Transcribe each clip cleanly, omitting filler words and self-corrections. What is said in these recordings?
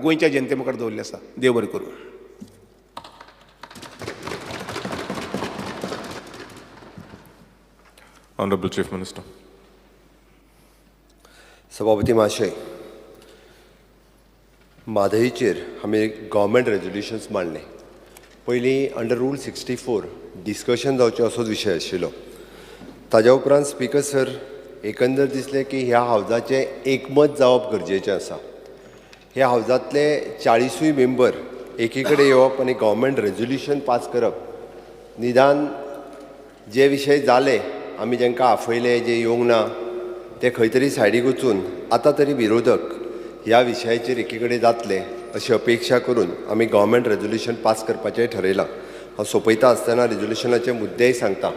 गोंयच्या जनते मुखार दवरलें आसा. देव बरें करूं. Honorable Chief Minister. सभापती महाशय, म्हादईचेर आमी गव्हर्मेंट रेजोल्युशन्स मांडले. पयलीं अंडर रूल 64 डिस्कशन जावचें असोच विशय आशिल्लो. ताज्या उपरांत स्पीकर सर एकंदर दिसलें की ह्या हावजाचें एकमत जावप गरजेचें आसा. ह्या हावजांतले 40 मेंबर एकी कडेन येवप आनी गव्हर्मेंट रेजोल्युशन पास करप. निदान जे विशय जाले आमी जेंकां आफयले जे येवंक ना ते खंय तरी सायडीक वचून आतां तरी विरोधक ह्या विशयाचेर एकी कडेन जातले अशी अपेक्षा करून आमी गव्हर्मेंट रेजोल्युशन पास करपाचें ठरयलां. हांव सोंपयता आसतना रेजोल्युशनाचे मुद्देय सांगता.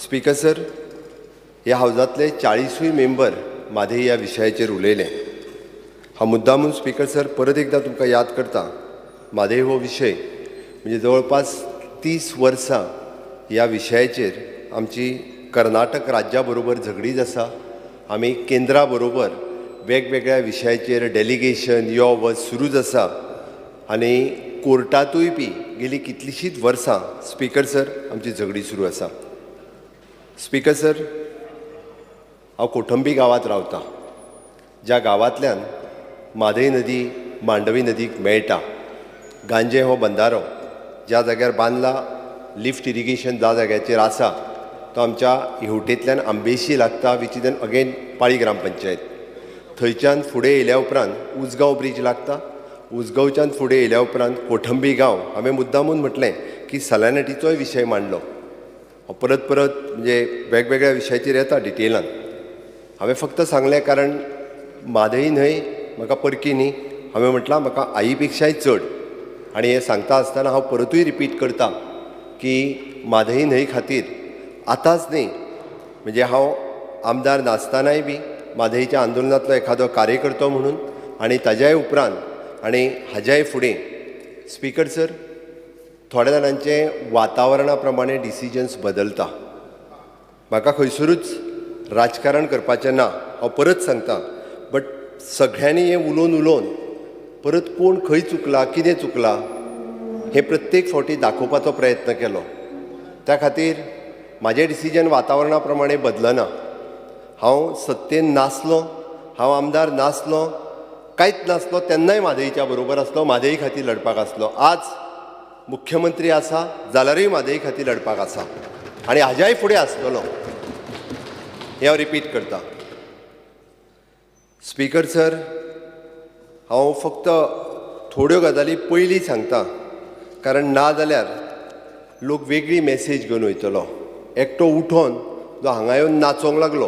स्पीकर सर, ह्या हावजांतले 40 मेंबर म्हादई ह्या विशयाचेर उलयले. हांव मुद्दामून स्पीकर सर परत एकदां तुमकां याद करता. म्हादई हो विशय म्हणजे जवळपास 30 वर्सां ह्या विशयाचेर आमची कर्नाटक राज्या बरोबर झगडीच आसा. आमी केंद्रा बरोबर वेगवेगळ्या विशयाचेर डेलिगेशन यो वच सुरूच आसा आनी कोर्टातूय बी गेली कितलींशींच वर्सां स्पीकर सर आमची झगडी सुरू आसा. स्पीकर सर, हांव कोठंबी गांवांत रावतां, ज्या गांवांतल्यान म्हादई नदी मांडवी नदीक मेळटा. गांजे हो बंदारो ज्या जाग्यार बांदला, लिफ्ट इरिगेशन ज्या जाग्याचेर आसा तो आमच्या हेवटेंतल्यान आंबेशी लागता, विच इज एन अगेन पाळी ग्रामपंचायत. थंयच्यान फुडें येयल्या उपरांत उजगांव ब्रिज लागता. उजगांवच्यान फुडें येयल्या उपरांत कोठंबी गांव. हांवें मुद्दामून म्हटलें की सॅलॅनिटीचोय विशय मांडलो. हांव परत परत म्हणजे वेगवेगळ्या विशयाचेर येता डिटेलान. हांवें फक्त सांगलें कारण म्हादई न्हय म्हाका परकी न्ही. हांवें म्हटलां म्हाका आई पेक्षाय चड. आनी हें सांगता आसतना हांव परतूय रिपीट करतां की म्हादई न्हंय खातीर आतांच न्ही, म्हणजे हांव आमदार नासतानाय बी म्हादईच्या आंदोलनांतलो एखादो कार्यकर्तो म्हणून आनी ताज्याय उपरांत आनी हाज्याय फुडें स्पीकर सर थोड्या जाणांचे वातावरणा प्रमाणे डिसिजन्स बदलता. म्हाका खंयसरूच राजकारण करपाचें ना, हांव परत सांगतां. बट सगळ्यांनी हें उलोवन परत कोण खंय चुकला, कितें चुकला हें प्रत्येक फावटी दाखोवपाचो प्रयत्न केलो. त्या खातीर म्हाजें डिसिजन वातावरणा प्रमाणे बदलना. हांव सत्तेन नासलो, हांव आमदार नासलो, कांयच नासलो तेन्नाय म्हादईच्या बरोबर आसलो, म्हादई खातीर लडपाक आसलो. आज मुख्यमंत्री आसा जाल्यारूय म्हादई खातीर लडपाक आसा आनी हाज्याय फुडें आसतलो. हें हांव रिपीट करतां. स्पीकर सर, हांव फक्त थोड्यो गजाली पयलीं सांगतां कारण ना जाल्यार लोक वेगळी मॅसेज घेवन वयतलो. एकटो उठोन जो हांगा येवन नाचोंक लागलो,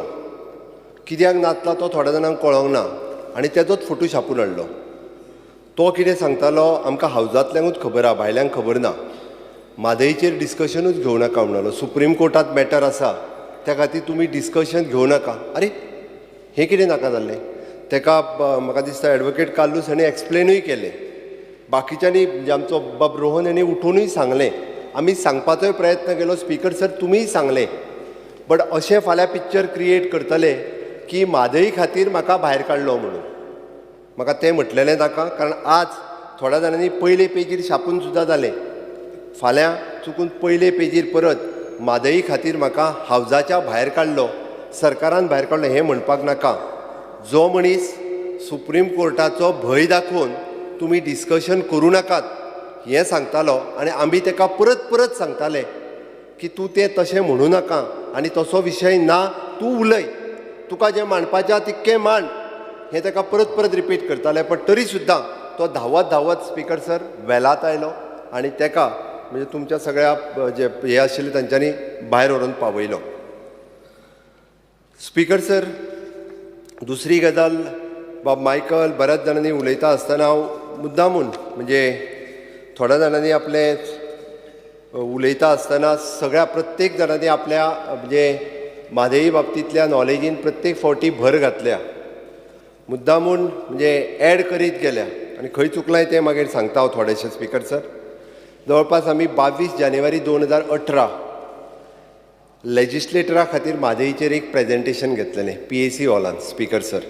कित्याक नाचला तो थोड्या जाणांक कळोंक ना आनी तेजोच फोटो छापून हाडलो. तो कितें सांगतालो आमकां हावजांतल्यांकूच खबर आहा, भायल्यांक खबर ना. म्हादईचेर डिस्कशनूच घेवं नाका म्हणलो. सुप्रीम कोर्टांत मॅटर आसा त्या खातीर तुमी डिस्कशन घेवं नाका. आरे हें कितें नाका जाल्लें? तेका म्हाका दिसता एडवोकेट कार्लूस हाणें एक्सप्लेनूय केलें. बाकीच्यांनी म्हणजे आमचो बाब रोहन हाणें उठूनूय सांगलें. आमी सांगपाचोय प्रयत्न केलो. स्पीकर सर तुमीय सांगलें. बट अशें फाल्यां पिक्चर क्रिएट करतले की म्हादई खातीर म्हाका भायर काडलो म्हणून. म्हाका तें म्हटलेलें नाका कारण आज थोड्या जाणांनी पयले पेजीर छापून सुद्दां जालें. फाल्यां चुकून पयले पेजीर परत म्हादई खातीर म्हाका हावजाच्या भायर काडलो, सरकारान भायर काडलो हें म्हणपाक नाका. जो मनीस सुप्रीम कोर्टाचो भंय दाखोवन तुमी डिस्कशन करूं नाकात हें सांगतालो आनी आमी तेका परत परत सांगताले की तूं तें तशें म्हणूं नाका आनी तसो विशय ना, तूं उलय, तुका जें मांडपाचें तितकें मांड हें तेका परत परत रिपीट करताले. पण तरी सुद्दां तो धांवत स्पीकर सर वेलात आयलो आनी तेका म्हणजे तुमच्या सगळ्या जे हे आशिल्ले तांच्यांनी भायर व्हरून पावयलो. स्पीकर सर, दुसरी गजाल बाब मायकल बऱ्याच जाणांनी उलयता आसतना हांव मुद्दामून म्हणजे थोड्या जाणांनी आपले उलयता आसतना सगळ्या प्रत्येक जाणांनी आपल्या म्हणजे म्हादई बाबतींतल्या नॉलेजीन प्रत्येक फावटी भर घातल्या. मुद्दामून म्हणजे एड करीत गेल्या आनी खंय चुकलां तें मागीर सांगता हांव थोडेशें. स्पीकर सर, जवळपास आमी 22 जानेवारी 2018 लेजिस्लेटरा खातीर म्हादईचेर एक प्रेजेंटेशन घेतलेलें PAC हॉलांत. स्पीकर सर,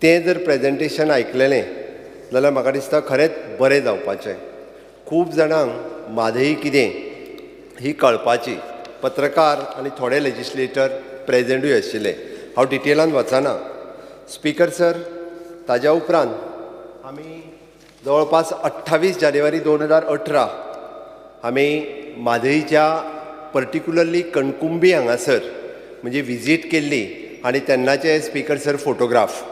तें जर प्रेजेंटेशन आयकलेलें जाल्यार म्हाका दिसता खरेंच बरें जावपाचें. खूब जाणांक म्हादई कितें ही कळपाची. पत्रकार आनी थोडे लेजिस्लेटर प्रेजेंटूय आशिल्ले. हांव डिटेलान वचना. स्पीकर सर, ताज्या उपरांत आमी जवळपास 28 जानेवारी 2018 आमी म्हादईच्या पर्टिक्युलरली कणकुंबी हांगासर म्हणजे विजीट केल्ली आनी तेन्नाचे स्पीकर सर फोटोग्राफ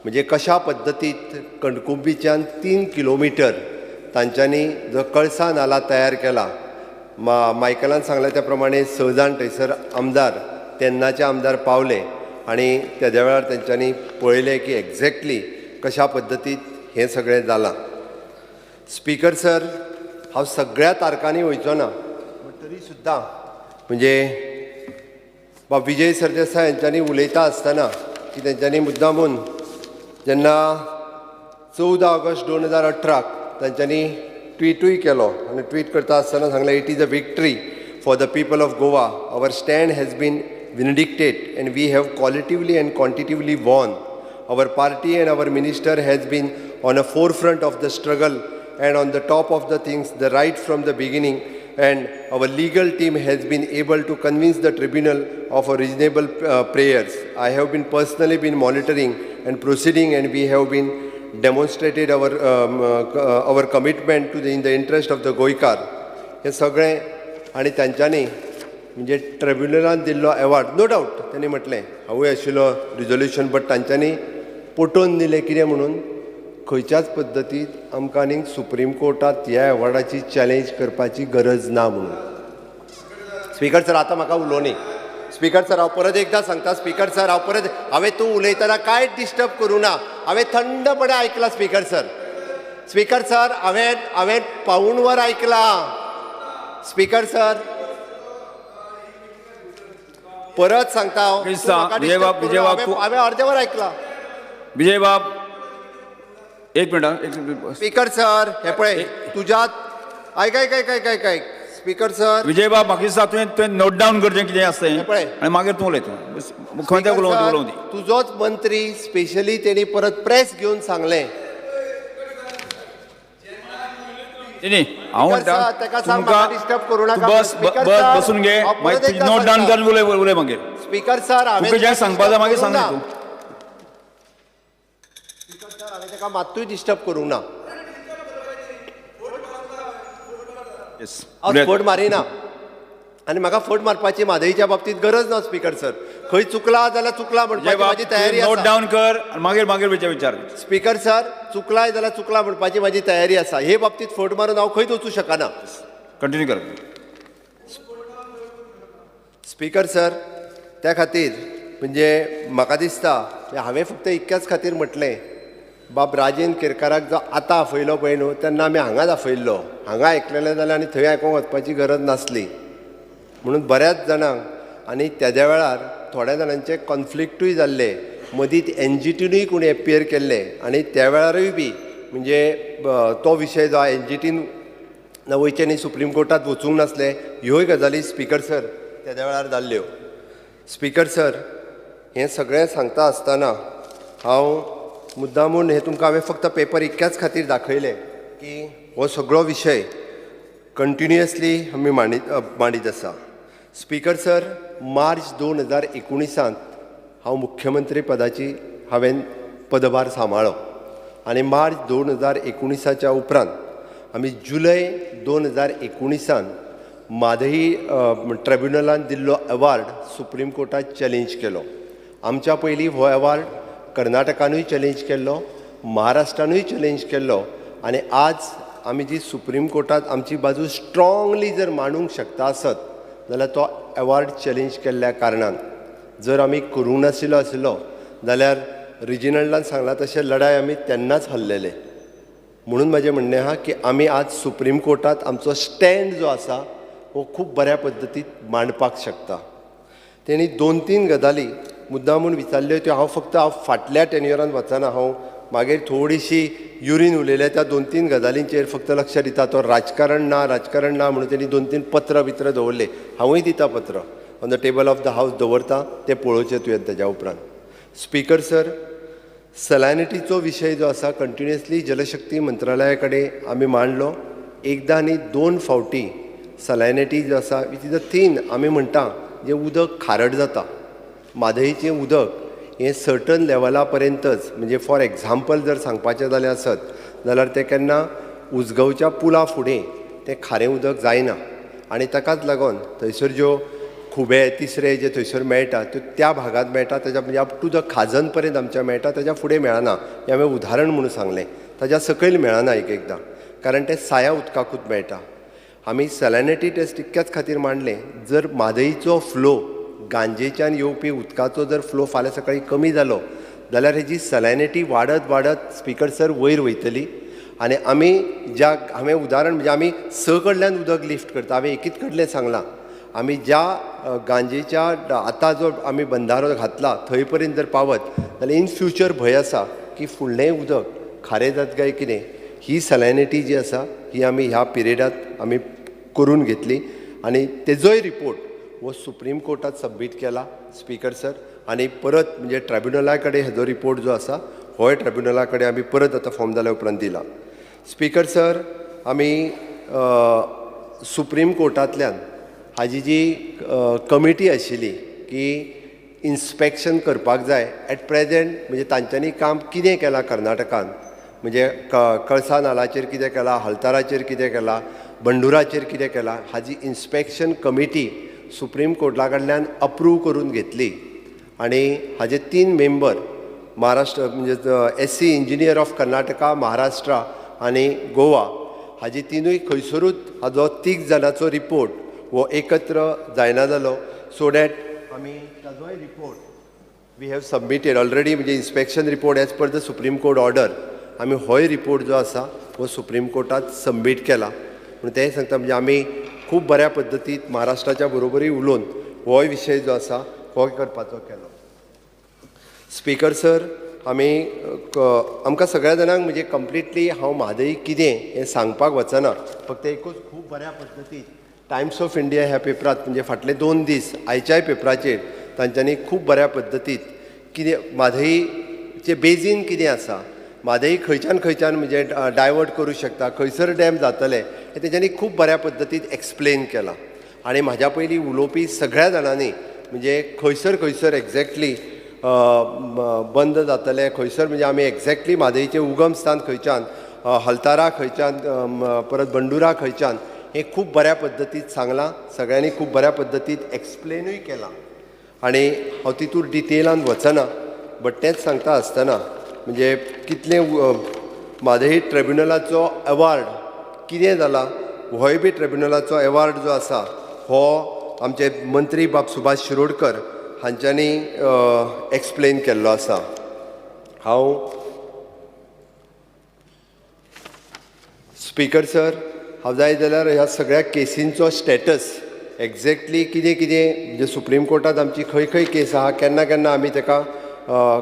म्हणजे कशा पद्दतीत कणकुंबीच्यान 3 किलोमिटर तांच्यांनी जो कळसा नाला तयार केला. मायकलान सांगले त्या प्रमाणे 6 जाण थंयसर आमदार तेन्नाचे आमदार पावले आनी तेद्या वेळार तेंच्यांनी पळयलें की एक्झॅक्टली कशा पद्दतीत हें सगळें जालां. स्पीकर सर, हांव सगळ्या तारखांनी वयचो ना, तरी सुद्दां म्हणजे बाब विजय सरदेसाय हांच्यांनी उलयता आसतना की तेंच्यांनी मुद्दामून जेन्ना 14 ऑगस्ट 2018 तांच्यांनी ट्विटूय केलो आनी ट्वीट करता आसतना सांगलें, it is a victory for the people of Goa. Our stand has been vindicated and we have qualitatively and quantitatively won. Our party and our minister has been on a forefront of the struggle and on the top of the things the right from the beginning, and our legal team has been able to convince the tribunal of a reasonable prayers. I have been personally been monitoring and proceeding, and we have been demonstrated our commitment to in the interest of the गोंयकार. हे सगळें आनी तांच्यांनी म्हणजे ट्रिब्युनलान दिल्लो award, no doubt त्यांनी म्हटलें हांवूय आशिल्लो रिजोल्युशन, बट तांच्यांनी पटोवन दिलें कितें म्हणून खंयच्याच पद्दतीत आमकां आनीक सुप्रीम कोर्टात ह्या अवॉर्डाची चॅलेंज करपाची गरज ना म्हणून. स्पीकर सर, आतां म्हाका उलोवनी. स्पीकर सर, हांव परत एकदां सांगता. स्पीकर सर, हांवें तूं उलयतना कांयच डिस्टर्ब करूं ना. हांवें थंडपणे आयकलां. स्पीकर सर, स्पीकर सर, हांवें पाऊण वर आयकलां. स्पीकर सर, परत सांगता हांवें अर्देवर आयकलां. विजय बाब, एक मिनट. स्पीकर सर, हे पळय तुज्यात आयक. स्पीकर सर, विजय बाब, म्हाका दिसता तुवें नोट डावन करचें कितें आसता आनी मागीर तूं उलय. मुख्यमंत्र्याक उलोवं दी. तुजोच मंत्री स्पेशली तेणी परत प्रेस घेवन सांगलें. हांव म्हणटा डिस्टर्ब करूं नाका. बसून घे, मागीर नोट डावन करून उलय मागीर. स्पीकर सर, हांवें जें सांगपा जाय मागीर सांग तूं. स्पीकर सर, हांवें ताका मात्तूय डिस्टर्ब करूं ना. हांव फट मारिना आनी म्हाका फट मारपाची म्हादईच्या बाबतींत गरज ना. स्पीकर सर, खंय चुकला जाल्यार चुकला म्हणपाची म्हाजी तयारी आसा. नोट डावन कर आनी मागीर विचार. स्पीकर सर, चुकलाय जाल्यार चुकला म्हणपाची म्हाजी तयारी आसा. हे बाबतींत फट मारून हांव खंयच वचूं शकना. कंटिन्यू कर. स्पीकर सर, त्या खातीर म्हणजे म्हाका दिसता हांवें फक्त इतक्याच खातीर म्हटलें, बाब राजेंद्र केरकाराक जो आतां आफयलो पळय न्हू, तेन्ना आमी हांगाच आफयल्लो. हांगा आयकलेलें जाल्यार आनी थंय आयकोंक वचपाची गरज नासली म्हणून बऱ्याच जाणांक. आनी तेद्या वेळार थोड्या जाणांचे कॉन्फ्लिक्टूय जाल्ले. मदींच एनजीटीनूय कोणी एपियर केल्ले आनी त्या वेळारूय बी म्हणजे तो विशय जो एनजीटीन वयचे न्ही, सुप्रीम कोर्टात वचूंक नासले. ह्योय गजाली स्पीकर सर तेद्या वेळार जाल्ल्यो. स्पीकर सर, हें सगळें सांगता आसतना हांव मुद्दामून हें तुमकां हांवें फक्त पेपर इतक्याच खातीर दाखयलें की हो सगळो विशय कंटिन्युअसली आमी मांडीत आसा. स्पीकर सर, मार्च 2019 हांव मुख्यमंत्री पदाची हांवें पदभार सांबाळ्ळो आनी मार्च 2019 उपरांत आमी जुलय 2019 म्हादई ट्रिब्युनलान दिल्लो अवॉर्ड सुप्रीम कोर्टात चॅलेंज केलो. आमच्या पयलीं हो अवॉर्ड कर्नाटकानूय चॅलेंज केल्लो, महाराष्ट्रानूय चॅलेंज केल्लो आनी आज आमी जी सुप्रीम कोर्टात आमची बाजू स्ट्रॉंगली जर मांडूंक शकता आसत जाल्यार तो अवॉर्ड चॅलेंज केल्ल्या कारणान. जर आमी करूंक नाशिल्लो आसलो जाल्यार रिजिनलान सांगलां तशें लढाय आमी तेन्नाच हरलेले. म्हणून म्हजें म्हणणें आहा की आमी आज सुप्रीम कोर्टात आमचो स्टँड जो आसा हो खूब बऱ्या पद्दतीन मांडपाक शकता. तेणी 2-3 गजाली मुद्दामून विचारल्यो त्यो हांव फाटल्या टेन्युअरान वचना. हांव मागीर थोडीशी युरीन उलयल्या त्या 2-3 गजालींचेर फक्त लक्ष दिता. तो राजकारण ना म्हणून तेणी 2-3 पत्र दवरले. हांवूय दिता पत्र on the table of the हावस दवरता, ते पळोवचें तुवें तेज्या उपरांत. स्पीकर सर, सॅलिनिटीचो विशय जो आसा कंटिन्युअसली जलशक्ती मंत्रालया कडेन आमी मांडलो. एकदां न्ही 2 फावटी सॅलिनिटी जो आसा विच इज अ थीन आमी म्हणटा जें उदक खारट जाता. म्हादईचें उदक हें सर्टन लेवला पर्यंतच, म्हणजे फॉर एग्जाम्पल जर सांगपाचें जालें आसत जाल्यार तें केन्ना उजगांवच्या पुला फुडें तें खारें उदक जायना. आनी ताकाच लागून थंयसर ज्यो खुबे तिसरे जे थंयसर मेळटा त्यो त्या भागांत मेळटा, तेज्या म्हणजे अप टू द खाजन पर्यंत आमच्या मेळटा, ताज्या फुडें मेळना. हें हांवें उदाहरण म्हणून सांगलें. ताज्या सकयल मेळना एक एकदां, कारण तें साया उदकाकूच मेळटा. आमी सॅलिनिटी टेस्ट इतक्याच खातीर मांडलें, जर म्हादईचो फ्लो गांजेच्यान येवपी उदकाचो जर फ्लो फाल्यां सकाळीं कमी जालो जाल्यार हेजी सॅलिनिटी वाडत वाडत स्पीकर सर वयर वयतली. आनी आमी ज्या हांवें उदाहरण म्हणजे आमी स कडल्यान उदक लिफ्ट करता, हांवें एकीच कडलें सांगलां. आमी ज्या गांजेच्या आतां जो आमी बंधारो घातला थंय पर्यंत जर पावत जाल्यार इन फ्युचर भंय आसा की फुडलें उदक खारें जाता काय कितें. ही सॅलिनिटी जी आसा ही आमी ह्या पिरियडांत आमी करून घेतली. आनी तेजोय रिपोर्ट हो सुप्रीम कोर्टात सबमीट केला स्पीकर सर. आनी परत म्हणजे ट्रायब्युनला कडेन हेजो रिपोर्ट जो आसा होय ट्रायब्युनला कडेन आमी परत आतां फॉर्म जाल्या उपरांत दिला. स्पीकर सर, आमी सुप्रीम कोर्टांतल्यान हाजी जी कमिटी आशिल्ली की इन्स्पेक्शन करपाक जाय, एट प्रेजेंट म्हणजे तांच्यांनी काम कितें केलां कर्नाटकान, म्हणजे कळसा नालाचेर कितें केलां, हलताराचेर कितें केलां, बंडुराचेर कितें केलां, हाजी इन्स्पेक्शन कमिटी सुप्रीम कोर्टा कडल्यान अप्रूव करून घेतली. आनी हाजे 3 मेंबर महाराष्ट्र म्हणजे SC engineer of Karnataka, Maharashtra आनी गोवा हाजी तिनूय खंयसरूच हाजो 3 जाणांचो रिपोर्ट हो एकत्र जायना जालो. सो डॅट आमी ताजोय report we have submitted already, म्हणजे inspection report as per the supreme court order आमी होय रिपोर्ट जो आसा हो सुप्रीम कोर्टात सबमीट केला. म्हणून तें सांगता म्हणजे आमी खूब बऱ्या पद्दतीन महाराष्ट्राच्या बरोबरी उलोवन होय विशय जो आसा हो करपाचो केलो. स्पीकर सर, आमी आमकां सगळ्या जाणांक म्हणजे कंप्लिटली हांव म्हादई कितें हें सांगपाक वचना, फक्त एकूच खूब बऱ्या पद्दतीन टायम्स ऑफ इंडिया ह्या पेपरांत म्हणजे फाटले 2 दीस आयच्याय पेपराचेर तांच्यांनी खूब बऱ्या पद्दतीन कितें म्हादईचें बेजीन कितें आसा, म्हादई खंयच्यान म्हणजे डायवर्ट करूं शकता, खंयसर डॅम जातले हें तेंच्यांनी खूब बऱ्या पद्दतीन एक्सप्लेन केलां. आनी म्हाज्या पयलीं उलोवपी सगळ्या जाणांनी म्हणजे खंयसर एक्झॅक्टली बंद जातले, खंयसर म्हणजे आमी एक्झॅक्टली म्हादईचें उगम स्थान खंयच्यान, हलतारा खंयच्यान, परत बंडुरा खंयच्यान, हें खूब बऱ्या पद्दतीन सांगलां. सगळ्यांनी खूब बऱ्या पद्दतीन एक्सप्लेनूय केलां. आनी हांव तितून डिटेलान वचना, बट तेंच सांगता आसतना म्हणजे कितलें म्हादई ट्रिब्युनलाचो अवॉर्ड कितें जाला, होय बी ट्रिब्युनलाचो अवॉर्ड जो आसा हो आमचे मंत्री बाब सुभाष शिरोडकर हांच्यांनी एक्सप्लेन केल्लो आसा. हांव स्पीकर सर, हांव जाय जाल्यार ह्या सगळ्या केसींचो स्टेटस एक्झॅक्टली कितें म्हणजे सुप्रीम कोर्टांत आमची खंय केस आहा, केन्ना आमी ताका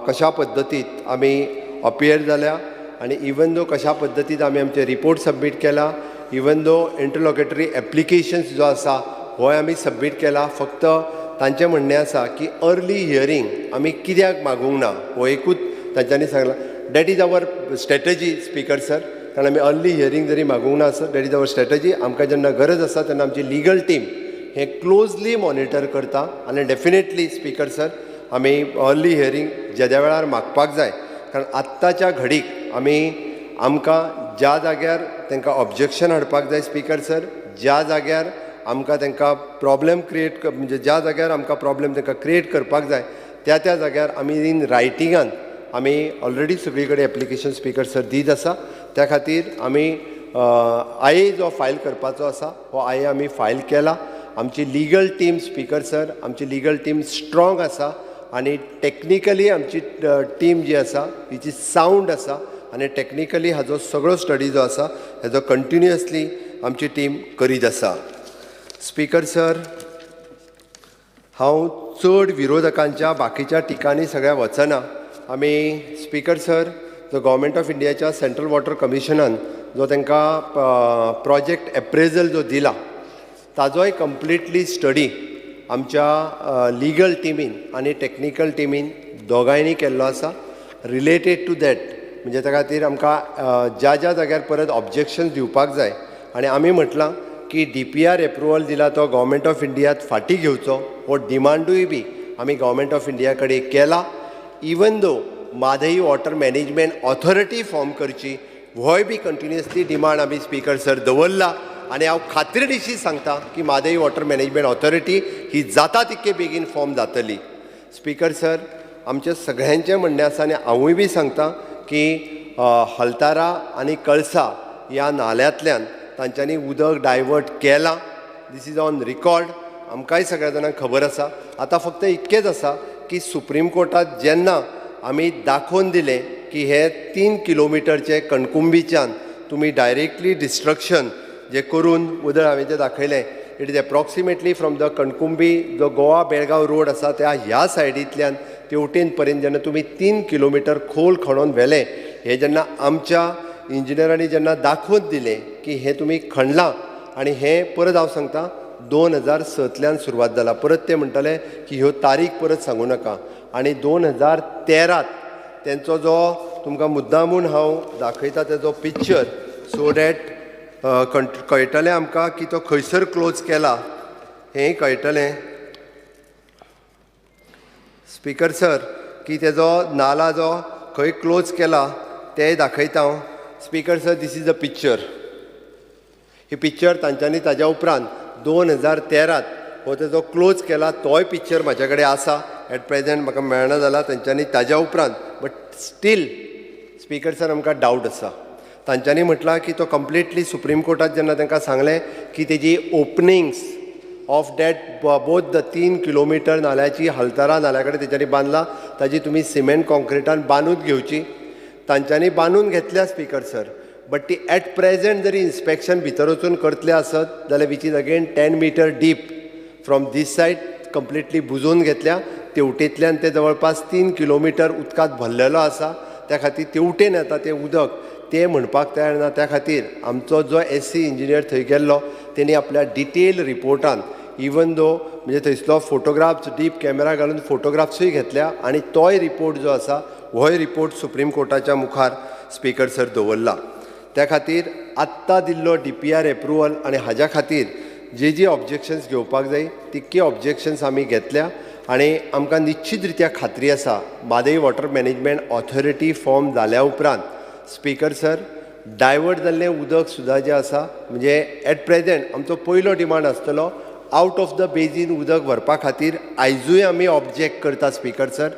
कशा पद्दतीन आमी अपियर जाल्या, आनी इवन दो कशा पद्दतीन आमी आमचे रिपोर्ट सबमीट केला, इवन दो इंटरलॉकेटरी एप्लिकेशन्स जो आसा होय आमी सबमीट केला. फक्त तांचें म्हणणें आसा की अर्ली हियरींग आमी कित्याक मागूंक ना, हो एकूच तांच्यांनी सांगला. That is our strategy speaker sir, कारण आमी अर्ली हियरींग जरी मागूंक ना आसत, डॅट इज आवर स्ट्रॅटजी. आमकां जेन्ना गरज आसा तेन्ना आमची लिगल टीम हें क्लोजली मॉनिटर करता. आनी डेफिनेटली स्पीकर सर आमी अर्ली हियरींग ज्या वेळार मागपाक जाय, कारण आत्ताच्या घडीक आमकां ज्या जाग्यार तांकां ऑब्जेक्शन हाडपाक जाय स्पीकर सर, ज्या जाग्यार आमकां तांकां प्रॉब्लेम क्रिएट म्हणजे ज्या जाग्यार आमकां प्रॉब्लेम तांकां क्रिएट करपाक जाय त्या जाग्यार आमी इन रायटिंगान आमी ऑलरेडी सगळी कडेन एप्लिकेशन स्पीकर सर दीत आसा. त्या खातीर आमी IA जो फायल करपाचो आसा हो IA आमी फायल केला. आमची लिगल टीम स्पीकर सर, आमची लिगल टीम स्ट्रॉंग आसा आनी टेक्निकली आमची टीम जी आसा हिची सावंड आसा आनी टेक्निकली हाजो सगळो स्टडी जो आसा हेजो कंटिन्युअसली आमची टीम करीत आसा. स्पीकर सर, हांव चड विरोधकांच्या बाकीच्या टिकांनी सगळ्या वचना. आमी स्पीकर सर जो गव्हर्मेंट ऑफ इंडियाच्या सेंट्रल वॉटर कमिशनान जो तांकां प्रोजेक्ट एप्रेजल जो दिला ताजोय कंप्लिटली स्टडी आमच्या लिगल टिमीन आनी टेक्निकल टिमीन दोगांयनी केल्लो आसा. रिलेटेड टू दॅट म्हणजे त्या खातीर आमकां ज्या ज्या जाग्यार परत ऑब्जेक्शन दिवपाक जाय आनी आमी म्हटलां की DPR एप्रुवल दिला तो गव्हर्मेंट ऑफ इंडियात फाटीं घेवचो हो डिमांडूय बी आमी गव्हर्मेंट ऑफ इंडिया कडेन केला even though Mhadei water management authority form करची होय बी कंटिन्युअसली डिमांड आमी स्पीकर सर दवरला आनी हांव खात्रीनिशी सांगता की म्हादई वॉटर मॅनेजमेंट ऑथॉरिटी ही जाता तितके बेगीन फॉर्म जातली स्पीकर सर आमचे सगळ्यांचें म्हणणें आसा आनी हांवूय बी सांगता की हलतारा आनी कळसा ह्या नाल्यांतल्यान तांच्यांनी उदक डायवर्ट केलां दीस इज ऑन रिकॉर्ड आमकांय सगळ्या जाणांक खबर आसा आतां फक्त इतकेंच आसा की सुप्रीम कोर्टात जेन्ना आमी दाखोवन दिलें की हे 3 किलोमिटरचे कणकुंबीच्यान तुमी डायरेक्टली डिस्ट्रक्शन जे करून उदक हांवें जें दाखयलें it is approximately from the Kankumbi जो गोवा बेळगांव रोड आसा त्या ह्या सायडींतल्यान तेवटेन पर्यंत जेन्ना तुमी 3 किलोमिटर खोल खणून व्हेलें हें जेन्ना आमच्या इंजिनियरांनी जेन्ना दाखोवन दिलें की हें तुमी खणलां आनी हें परत हांव सांगता 2007तल्यान सुरवात जाला परत ते म्हणटाले की ह्यो तारीख परत सांगूं नाका आनी 2013त तेंचो जो तुमकां मुद्दामून हांव दाखयता तेजो पिक्चर सो डॅट कळटलें आमकां की तो खंयसर क्लोज केला हेंय कळटलें स्पीकर सर की तेजो नाला जो खंय क्लोज केला तेंय दाखयता हांव speaker sir this is a picture ही पिक्चर तांच्यांनी ताज्या उपरांत 2013त हो तेजो क्लोज केला तोय पिक्चर म्हाजे कडेन आसा एट प्रेझेंट म्हाका मेळना जाला तांच्यांनी ताज्या उपरांत बट स्टील स्पीकर सर आमकां डावट आसा तांच्यांनी म्हटलां की तो कंप्लिटली सुप्रीम कोर्टात जेन्ना तांकां सांगलें की तेजी openings of that both the 3 kilometre नाल्याची हलतारा नाल्या कडेन तेच्यांनी बांदला ताजी तुमी सिमेंट कॉन्क्रिटान बांदून घेवची तांच्यांनी बांदून घेतल्या स्पीकर सर बट ती एट प्रेझेंट जरी इन्स्पेक्शन भितर वचून करतले आसत जाल्यार which is again 10 metre deep from this side completely बुजोवन घेतल्या तेवटेंतल्यान ते जवळपास 3 किलोमिटर उदकांत भरलेलो आसा त्या खातीर तेवटेन येता तें उदक ते म्हणपाक तयार ना त्या खातीर आमचो जो SC इंजिनियर थंय गेल्लो तेणी आपल्या डिटेल रिपोर्टान इवन दो म्हणजे थंयसलो फोटोग्राफ्स डीप कॅमेरा घालून फोटोग्राफ्सूय घेतल्या आनी तोय रिपोर्ट जो आसा होय रिपोर्ट सुप्रीम कोर्टाच्या मुखार स्पीकर सर दवरला त्या खातीर आत्तां दिल्लो DPR एप्रुवल आनी हाज्या खातीर जी ऑब्जेक्शन्स घेवपाक जाय तितकी ऑब्जेक्शन्स आमी घेतल्या आनी आमकां निश्चित रित्या खात्री आसा Mhadei water management authority form जाल्या उपरांत स्पीकर सर डायवर्ट जाल्लें उदक सुद्दां जें आसा म्हणजे एट प्रेझेंट आमचो पयलो डिमांड आसतलो आवट ऑफ द बेजीन उदक व्हरपा खातीर आयजूय आमी ऑब्जेक्ट करता स्पीकर सर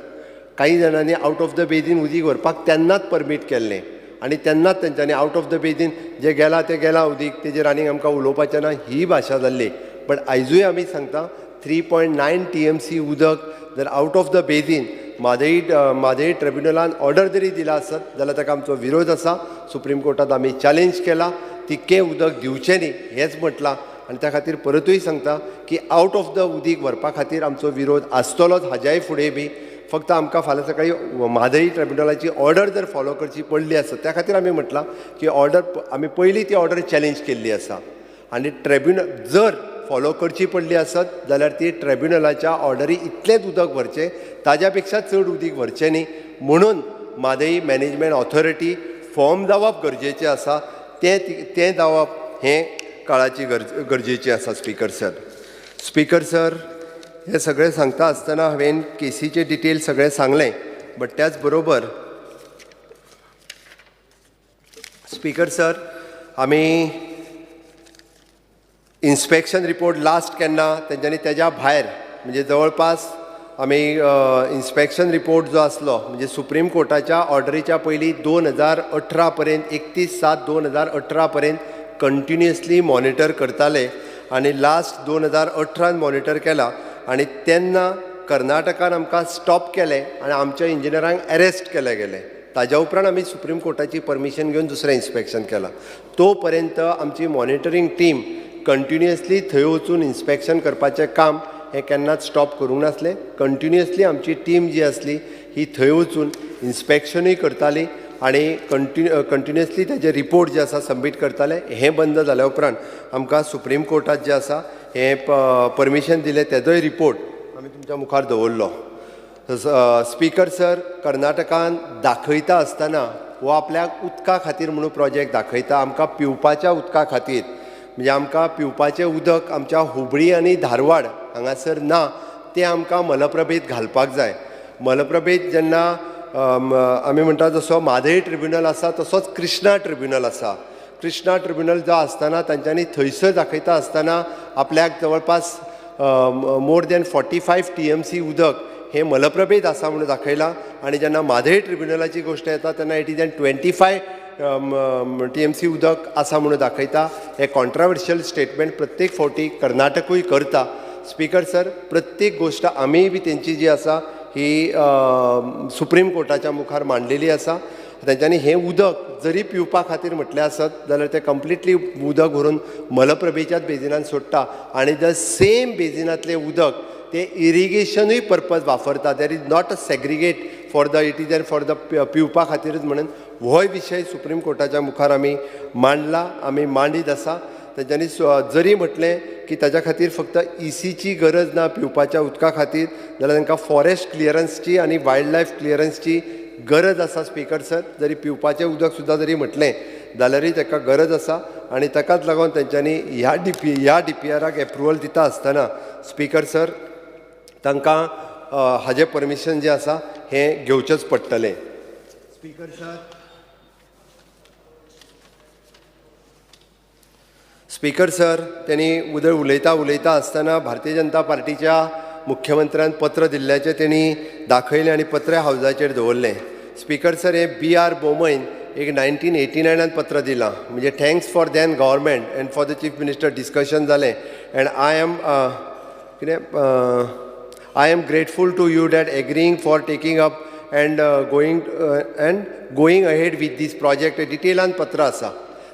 काही जाणांनी आवट ऑफ द बेजीन उदीक व्हरपाक तेन्नाच परमीट केल्लें आनी तेन्नाच तेंच्यांनी आवट ऑफ द बेजीन जे गेला तें गेलां उदीक तेजेर आनीक आमकां उलोवपाचें ना ही भाशा जाल्ली बट आयजूय आमी सांगता 3.9 TMC उदक जर out of the बेजीन Mhadei ट्रिब्युनलान order जरी दिला आसत जाल्यार ताका आमचो विरोध आसा सुप्रीम कोर्टात आमी चॅलेंज केला तितकें उदक दिवचें न्ही हेंच म्हटलां आनी त्या खातीर परतूय सांगता की आवट ऑफ द उदीक व्हरपा खातीर आमचो विरोध आसतलोच हाज्याय फुडें बी फक्त आमकां फाल्यां सकाळी म्हादई ट्रिब्युनलाची ऑर्डर जर फॉलो करची पडली आसत त्या खातीर आमी म्हटलां की ऑर्डर आमी पयलीं ती ऑर्डर चॅलेंज केल्ली आसा आनी ट्रिब्युनल जर फॉलो करची पडली आसत जाल्यार ती ट्रिब्युनलाच्या ऑर्डरी इतलेंच उदक व्हरचें ताज्या पेक्षा चड उदीक व्हरचें न्ही म्हणून म्हादई मॅनेजमेंट ऑथॉरिटी फॉर्म जावप गरजेचें आसा तें जावप हें काळाची गरजेची आसा स्पीकर सर हे सगळें सांगता आसतना हांवें केसीचे डिटेल सगळें सांगलें बट त्याच बरोबर स्पीकर सर आमी इन्स्पेक्शन रिपोर्ट लास्ट केन्ना तेंच्यांनी तेज्या भायर म्हणजे जवळपास आमी इन्स्पेक्शन रिपोर्ट जो आसलो म्हणजे सुप्रीम कोर्टाच्या ऑर्डरीच्या पयलीं 2018 पर्यंत 31/7/2018 पर्यंत कंटिन्युअसली मॉनिटर करताले आनी लास्ट 2018 मॉनिटर केला आनी तेन्ना कर्नाटकान आमकां स्टॉप केलें आनी आमच्या इंजिनियरांक अरेस्ट केले गेले ताज्या उपरांत आमी सुप्रीम कोर्टाची परमिशन घेवन दुसरें इन्स्पेक्शन केलां तो पर्यंत आमची मॉनिटरींग टीम कंटिन्युअसली थंय वचून इन्स्पेक्शन करपाचें काम हें केन्नाच स्टॉप करूंक नासलें कंटिन्युअसली आमची टीम जी आसली ही थंय वचून इन्स्पेक्शनूय करताली आनी कंटिन्युअसली तेजे रिपोर्ट जे आसा सबमीट करताले हें बंद जाल्या उपरांत आमकां सुप्रीम कोर्टात जे आसा हें परमिशन दिलें तेजोय रिपोर्ट आमी तुमच्या मुखार दवरलो स्पीकर सर, कर्नाटकान दाखयता आसतना हो आपल्याक उदका खातीर म्हणून प्रोजेक्ट दाखयता, आमकां पिवपाच्या उदका खातीर, म्हणजे आमकां पिवपाचें उदक आमच्या हुबळी आनी धारवाड हांगासर ना, तें आमकां मलप्रभेत घालपाक जाय. मलप्रभेत जेन्ना आमी म्हणटा जसो म्हादय ट्रिब्युनल आसा तसोच कृष्णा ट्रिब्युनल आसा. कृष्णा ट्रिब्युनल जो आसतना तांच्यांनी थंयसर दाखयता आसतना आपल्याक जवळपास मोर दॅन 45 TMC उदक हे मलप्रभेत आसा म्हणून दाखयलां. आनी जेन्ना म्हादय ट्रिब्युनलाची गोश्ट येता तेन्ना इट इज एन 25 TMC उदक आसा म्हणून दाखयता. हे कॉन्ट्रावर्शियल स्टेटमेंट प्रत्येक फावटी कर्नाटकूय करता. स्पीकर सर, प्रत्येक गोश्ट आमी बी तेंची जी आसा ही सुप्रीम कोर्टाच्या मुखार मांडलेली आसा. तांच्यांनी हें उदक जरी पिवपा खातीर म्हटलें आसत जाल्यार तें कंप्लिटली उदक व्हरून मलप्रभेच्याच बेजिनान सोडटा आनी द सेम बेजिनांतलें उदक ते इरिगेशनूय पर्पज वापरता. There is not a segregate for the it is an for the पिवपा खातीरच म्हणून होय विशय सुप्रीम कोर्टाच्या मुखार आमी मांडला, आमी मांडीत आसा. तांच्यांनी जरी म्हटलें की ताच्या खातीर फक्त ECची गरज ना पिवपाच्या उदका खातीर, जाल्यार तांकां फॉरेस्ट क्लियरन्सची आनी वायल्ड लायफ क्लियरन्सची गरज आसा. स्पीकर सर, जरी पिवपाचें उदक सुद्दां जरी म्हटलें जाल्यारूय ताका गरज आसा. आनी ताकाच लागून तांच्यांनी ह्या DPRाक एप्रुवल दिता आसतना स्पीकर सर तांकां हाजें परमिशन जें आसा हें घेवचेंच पडटलें. स्पीकर सर, स्पीकर सर, त्यांनी उलयता आसतना भारतीय जनता पार्टीच्या मुख्यमंत्र्यान पत्र दिल्ल्याचें तेणी दाखयलें आनी पत्र हावजाचेर दवरलें. स्पीकर सर, हे B.R. बोमैन एक 1989 पत्र दिलां, म्हणजे thanks for then government and for the chief minister discussion जालें and I am grateful to you that agreeing for taking up and going ahead with this project. डिटेलान पत्र आसा,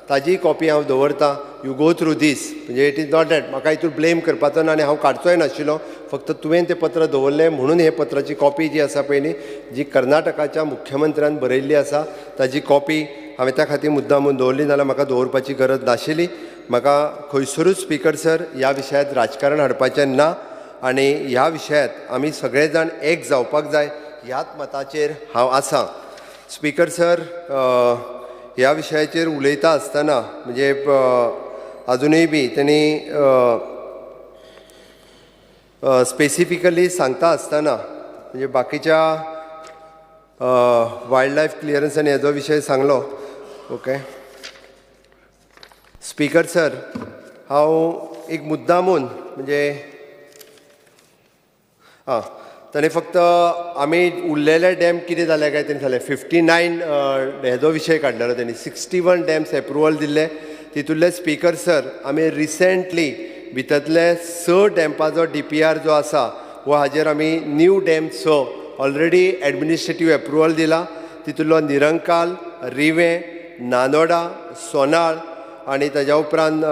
ताजी कॉपी हांव दवरतां. यू गो थ्रू दीस, म्हणजे it is not that म्हाका हितून ब्लेम करपाचो ना आनी हांव काडचोय नाशिल्लो, फक्त तुवें तें पत्र दवरलें म्हणून हे पत्राची कॉपी जी आसा पयली जी कर्नाटकाच्या मुख्यमंत्र्यान बरयल्ली आसा ताजी कॉपी हांवें त्या खातीर मुद्दामून दवरली, नाल्यार म्हाका दवरपाची गरज नाशिल्ली. म्हाका खंयसरूच स्पीकर सर ह्या विशयांत राजकारण हाडपाचें ना आनी ह्या विशयांत आमी सगळे जाण एक जावपाक जाय ह्याच मताचेर हांव आसां. स्पीकर सर, ह्या विशयाचेर उलयता आसतना म्हणजे अजुनूय बी तेणी स्पेसिफिकली सांगता आसतना म्हणजे बाकीच्या वायल्ड लायफ क्लियरन्स आनी हेजो विशय सांगलो. ओके स्पीकर सर, हांव एक मुद्दामून म्हणजे ताणें फक्त आमी उरलेले डॅम कितें जाले काय तेणी सांगलें 59 हेजो विशय काडलेलो तेणी. 61 डॅम्स एप्रुवल दिल्ले, तितूंतले स्पीकर सर आमी रिसेंटली भितरले 6 डॅम्पाचो DPR जो आसा वो हाजेर आमी new dam 6 already administrative approval दिला. तितूंतलो निरंकाल, रिवे, नानोडा, सोनाळ आनी ताज्या उपरांत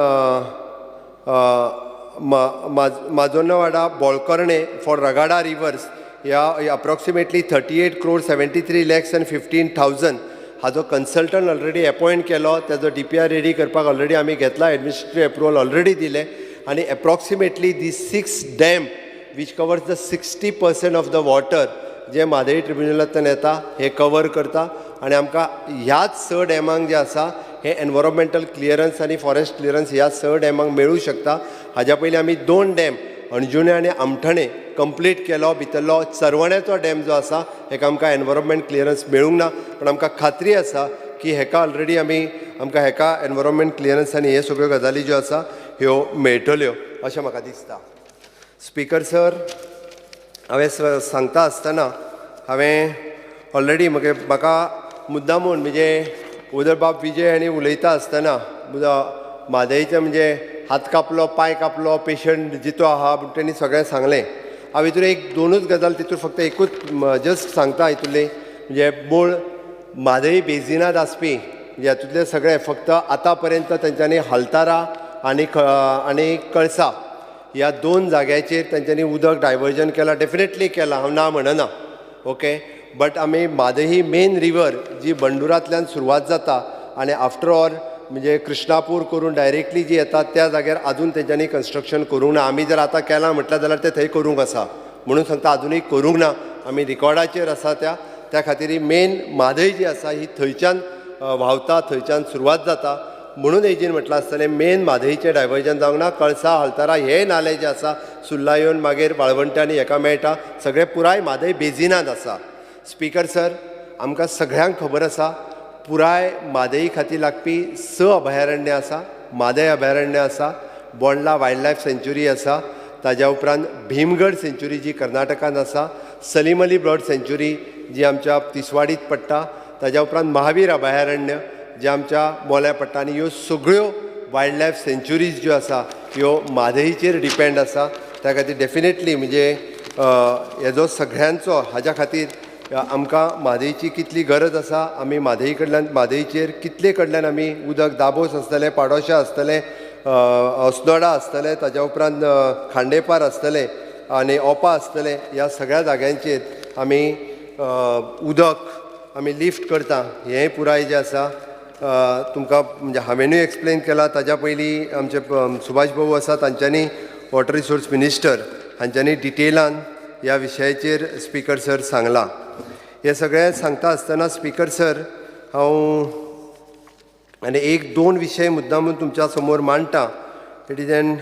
माजोनवाडा, बोळकर्णे फॉर रगाडा रिवर्स ह्या approximately 38 crore 73 lakhs and 15,000 Hajo consultant already appoint केलो. तेजो DPR रेडी करपाक ऑलरेडी आमी घेतला, एडमिनिस्ट्रेटीव एप्रुवल ऑलरेडी दिले आनी approximately this 6 dam which covers the 60% of the water जे म्हादय ट्रिब्युनलांतल्यान येता हे कवर करता. आनी आमकां ह्याच 6 डॅमांक जे आसा हे एनवायरमेंटल क्लियरन्स आनी फॉरेस्ट क्लियरन्स ह्या 6 डॅमांक मेळूं शकता. हाज्या पयलीं आमी 2 डॅम अणजुणे आनी आमठणे कंप्लीट केलो. भितरलो चरवण्याचो डॅम जो आसा हेका आमकां एनवायरमेंट क्लियरन्स मेळूंक ना, पण आमकां खात्री आसा की हेका ऑलरेडी आमकां हेका एनवायरमेंट क्लियरन्स आनी हे सगळ्यो गजाली ज्यो आसा ह्यो मेळटल्यो अशें म्हाका दिसता. स्पीकर सर, हांवें सांगता आसतना हांवें ऑलरेडी म्हाका मुद्दामून म्हणजे उदरबाब विजय हांणी उलयता आसतना म्हादयचें म्हणजे हात कापलो, पांय कापलो, पेशंट जितो आहा तेणी सगळें सांगलें. हांव हितून एक 2च गजाल तितून फक्त एकूच जस्ट सांगता हितूंतली म्हणजे मूळ म्हादय बेजिनांत आसपी हातूंतले सगळे फक्त आतां पर्यंत तेंच्यांनी हलतारा आनी कळसा ह्या 2 जाग्याचेर तेंच्यांनी उदक डायवर्जन केलां. डेफिनेटली केलां, हांव ना म्हणना. ओके, बट आमी म्हादय ही मेन रिवर जी बंडुरांतल्यान सुरवात जाता आनी आफ्टर ऑल म्हणजे कृष्णापूर करून डायरेक्टली जी येता त्या जाग्यार अजून तेंच्यांनी कन्स्ट्रक्शन करूंक ना. आमी जर आतां केलां म्हटल्यार जाल्यार तें थंय करूंक आसा म्हणून सांगता, अजुनूय करूंक ना आमी रिकॉर्डाचेर आसा त्या खातीर मेन म्हादय जी आसा ही थंयच्यान व्हांवता, थंयच्यान सुरवात जाता. म्हणून हेजेर म्हटलं आसतलें मेन म्हादयचें डायवर्जन जावंक ना. कळसा, हालतारा हे नाले जे आसा सुर्ला येवन मागीर वाळवंट्यांनी हेका मेळटा, सगळें पुराय म्हादय बेजिनांत आसा. स्पीकर सर, आमकां सगळ्यांक खबर आसा पुराय म्हादयी खातीर लागपी 6 अभयारण्य आसा. म्हादय अभयारण्य आसा, बोंडला वायल्ड लायफ सँच्युरी आसा, ताज्या उपरांत भीमगड सँच्युरी जी कर्नाटकांत आसा, सलीम अली बर्ड सँच्युरी जी आमच्या तिसवाडीत पडटा, ताज्या उपरांत महावीर अभयारण्य जे आमच्या मोल्या पडटा. आनी ह्यो सगळ्यो वायल्ड लायफ सँच्युरीज ज्यो आसा ह्यो म्हादयीचेर डिपेंड आसा. त्या खातीर डेफिनेटली म्हणजे हेजो सगळ्यांचो हाज्या खातीर आमकां म्हादयीची कितली गरज आसा. आमी म्हादयी कडल्यान म्हादयीचेर कितले कडल्यान आमी उदक दाबोस आसतलें, पाडोशा आसतलें, अस्नोडा आसतलें, ताज्या उपरांत खांडेपार आसतलें आनी ओपा आसतलें, ह्या सगळ्या जाग्यांचेर आमी उदक आमी लिफ्ट करता. हेंय पुराय जें आसा तुमकां म्हणजे हांवेनूय एक्सप्लेन केलां. ताज्या पयलीं आमचे सुभाष भाऊ आसा तांच्यांनी वॉटर रिसोर्स मिनिस्टर हांच्यांनी डिटेलान ह्या विशयाचेर स्पीकर सर सांगलां. हे सगळें सांगता आसतना स्पीकर सर हांव आनी 1-2 विशय मुद्दामून तुमच्या समोर मांडटा. It is an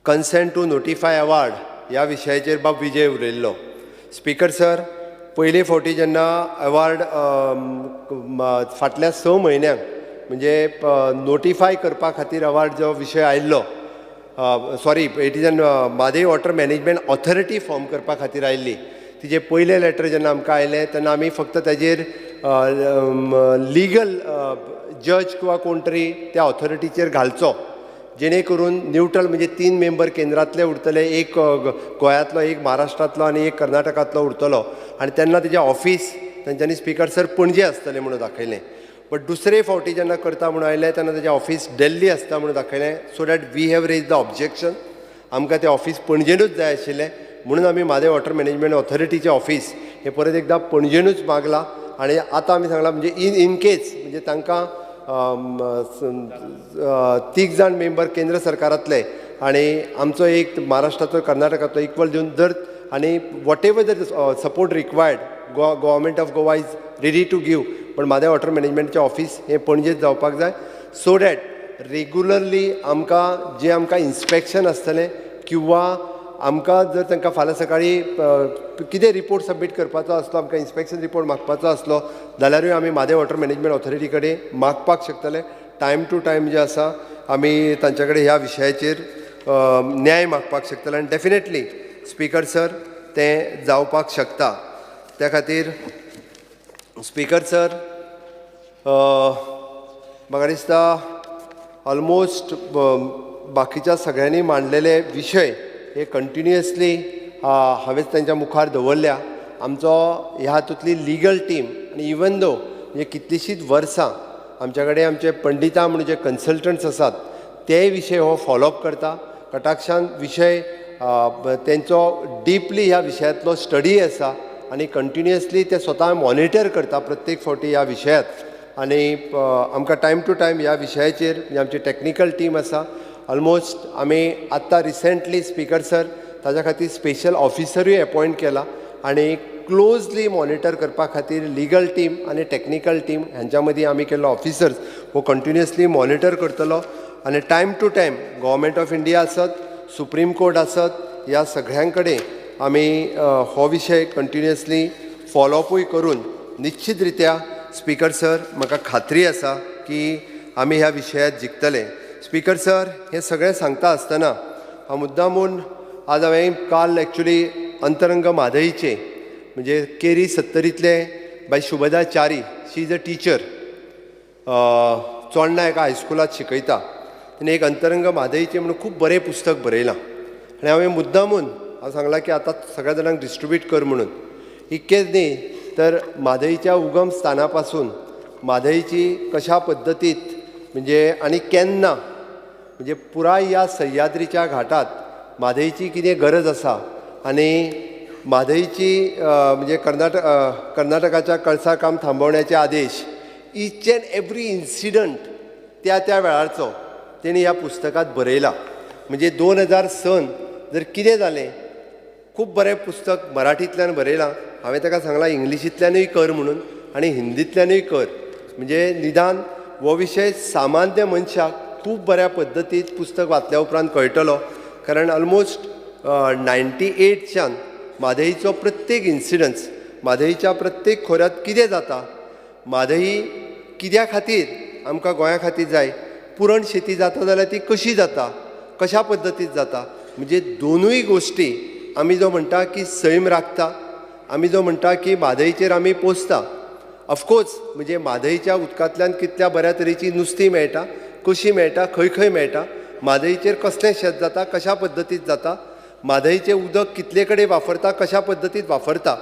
consent to notify award ह्या विशयाचेर बाब विजय उलयल्लो. स्पीकर सर, पयले फावटी जेन्ना अवॉर्ड फाटल्या 6 म्हयन्यांक म्हणजे नोटिफाय करपा खातीर अवॉर्ड जो विशय आयिल्लो, sorry it is N Mhadei water management authority form करपा खातीर आयिल्ली. तिजें पयलें लेटर जेन्ना आमकां आयलें तेन्ना आमी फक्त ताजेर लिगल जज किंवा कोण तरी त्या ऑथॉरिटीचेर घालचो, जेणे करून न्यूट्रल म्हणजे 3 मेंबर केंद्रांतले उरतले, एक गोंयांतलो, एक महाराष्ट्रांतलो आनी एक कर्नाटकांतलो उरतलो. आनी तेन्ना तेजें ऑफीस तांच्यांनी स्पीकर सर पणजे आसतलें म्हणून दाखयलें. बट दुसरे फावटी जेन्ना करता म्हणून आयलें तेन्ना तेजें ऑफीस दिल्ली आसता म्हणून दाखयलें. So that we have raise the objection. आमकां तें ऑफीस पणजेनूच जाय आशिल्लें म्हणून आमी म्हादय वॉटर मॅनेजमेंट ऑथॉरिटीचें ऑफीस हें परत एकदां पणजेनूच मागलां. आनी आतां आमी सांगलां म्हणजे इन केस म्हणजे तांकां 3 जाण मेंबर केंद्र सरकारांतले आनी आमचो एक महाराष्ट्राचो कर्नाटकाचो इक्वल दिवन दर आनी whatever the support required government of Goa is ready to give. पण म्हादय वॉटर मॅनेजमेंटचें ऑफीस हें पणजेच जावपाक जाय. सो दॅट रेगुलरली आमकां जें आमकां इन्स्पेक्शन आसतलें किंवा आमकां जर तांकां फाल्यां सकाळीं कितें रिपोर्ट सबमीट करपाचो आसलो, आमकां इन्स्पेक्शन रिपोर्ट मागपाचो आसलो जाल्यारूय आमी म्हादय वॉटर मॅनेजमेंट ऑथॉरिटी कडेन मागपाक शकतले. टायम टू टायम जें आसा आमी तांचे कडेन ह्या विशयाचेर न्याय मागपाक शकतले. आनी डेफिनेटली स्पीकर सर तें जावपाक शकता. त्या खातीर स्पीकर सर म्हाका दिसता ऑलमोस्ट बाकीच्या सगळ्यांनी मांडलेले विशय हे कंटिन्युअसली हांवें तांच्या मुखार दवरल्या. आमचो ह्या हातूंतली लिगल टीम आनी इवन दो म्हणजे कितलींशींच वर्सां आमच्या कडेन आमचे पंडिता म्हणून जे कन्सल्टंट्स आसात ते विशय हो फॉलोअप करता. कटाक्षान विशय तेंचो डीपली ह्या विशयांतलो स्टडी आसा आनी कंटिन्युअसली ते स्वता मॉनिटर करता प्रत्येक फावटी ह्या विशयांत. आनी आमकां टायम टू टायम ह्या विशयाचेर म्हणजे आमची टॅक्निकल टीम आसा. ऑलमोस्ट आमी आत्तां रिसेंटली स्पीकर सर ताज्या खातीर स्पेशल ऑफिसरूय अपॉयंट केला आनी क्लोजली मॉनिटर करपा खातीर लिगल टीम आनी टॅक्निकल टीम हांच्या मदीं आमी केल्लो ऑफिसर्स हो कंटिन्युअसली मॉनिटर करतलो. आनी time to time government of India आसत, सुप्रीम कोर्ट आसत, ह्या सगळ्यां कडेन आमी हो विशय कंटिन्युअसली फॉलोअपूय करून निश्चित रित्या स्पीकर सर म्हाका खात्री आसा की आमी ह्या विशयांत जिखतले. स्पीकर सर, हें सगळें सांगता आसतना हांव मुद्दामून आज हांवें काल एक्चुली अंतरंग म्हादयीचे म्हणजे केरी 70तले by Shubhada Chari, she is a teacher, चोडणा एका हायस्कुलांत शिकयता. तिणें एक अंतरंग म्हादयीचें म्हणून खूब बरें पुस्तक बरयलां आनी हांवें मुद्दामून हांव सांगलां की आतां सगळ्या जाणांक डिस्ट्रिब्यूट कर म्हणून. इतकेंच न्ही तर म्हादयीच्या उगम स्थाना पासून म्हादयीची कशा पद्दतीत म्हणजे आनी केन्ना म्हणजे पुराय ह्या सह्याद्रीच्या घाटात म्हादयीची कितें गरज आसा आनी म्हादयीची म्हणजे कर्नाटकाच्या कळसा काम थांबोवण्याचे आदेश, ईच एंड एवरी इन्सिडंट त्या वेळारचो तेणी ह्या पुस्तकांत बरयला. म्हणजे 2006 जर कितें जालें खूब बरें पुस्तक मराठींतल्यान बरयलां. हांवें ताका सांगलां इंग्लिशींतल्यानूय कर म्हणून आनी हिंदींतल्यानूय कर, म्हणजे निदान हो विशय सामान्य मनशाक खूब बऱ्या पद्दतीन पुस्तक वाचल्या उपरांत कळटलो. कारण ऑलमोस्ट 98च्यान म्हादईचो प्रत्येक इन्सिडन्स, म्हादईच्या प्रत्येक खोऱ्यांत कितें जाता, म्हादई कित्या खातीर आमकां गोंया खातीर जाय, पुरण शेती जाता जाल्यार ती कशी जाता, कशा पद्दतीन जाता, म्हणजे दोनूय गोश्टी आमी जो म्हणटा की सैम राखता, आमी जो म्हणटा की म्हादईचेर आमी पोसता. ऑफकोर्स म्हणजे म्हादईच्या उदकांतल्यान कितल्या बऱ्या तरेची नुस्तीं मेळटा, कशी मेळटा, खंय खंय मेळटा, म्हादईचेर कसलें शेत जाता, कशा पद्दतीन जाता, म्हादईचें उदक कितले कडेन वापरता, कशा पद्दतीन वापरता,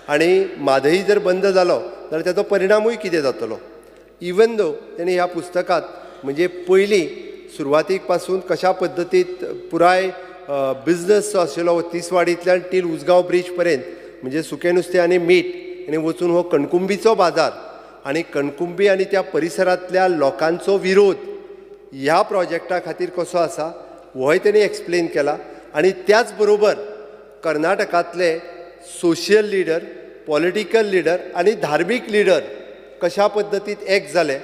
आनी म्हादई जर बंद जालो जाल्यार ताचो परिणामूय कितें जातलो. इवन दो तेणी ह्या पुस्तकांत म्हणजे पयलीं सुरवातीक पासून कशा पद्दतीन पुराय बिझनस जो आशिल्लो तिसवाडींतल्यान टील उजगांव ब्रीज पर्यंत, म्हणजे सुकें नुस्तें आनी मीठ आनी वचून हो कणकुंबीचो बाजार आनी कणकुंबी आनी त्या परिसरांतल्या लोकांचो विरोध ह्या प्रोजेक्टा खातीर कसो आसा होय तेणी एक्सप्लेन केला. आनी त्याच बरोबर कर्नाटकांतले सोशियल लिडर, पॉलिटिकल लिडर आनी धार्मीक लिडर कशा पद्दतीन एक जाले,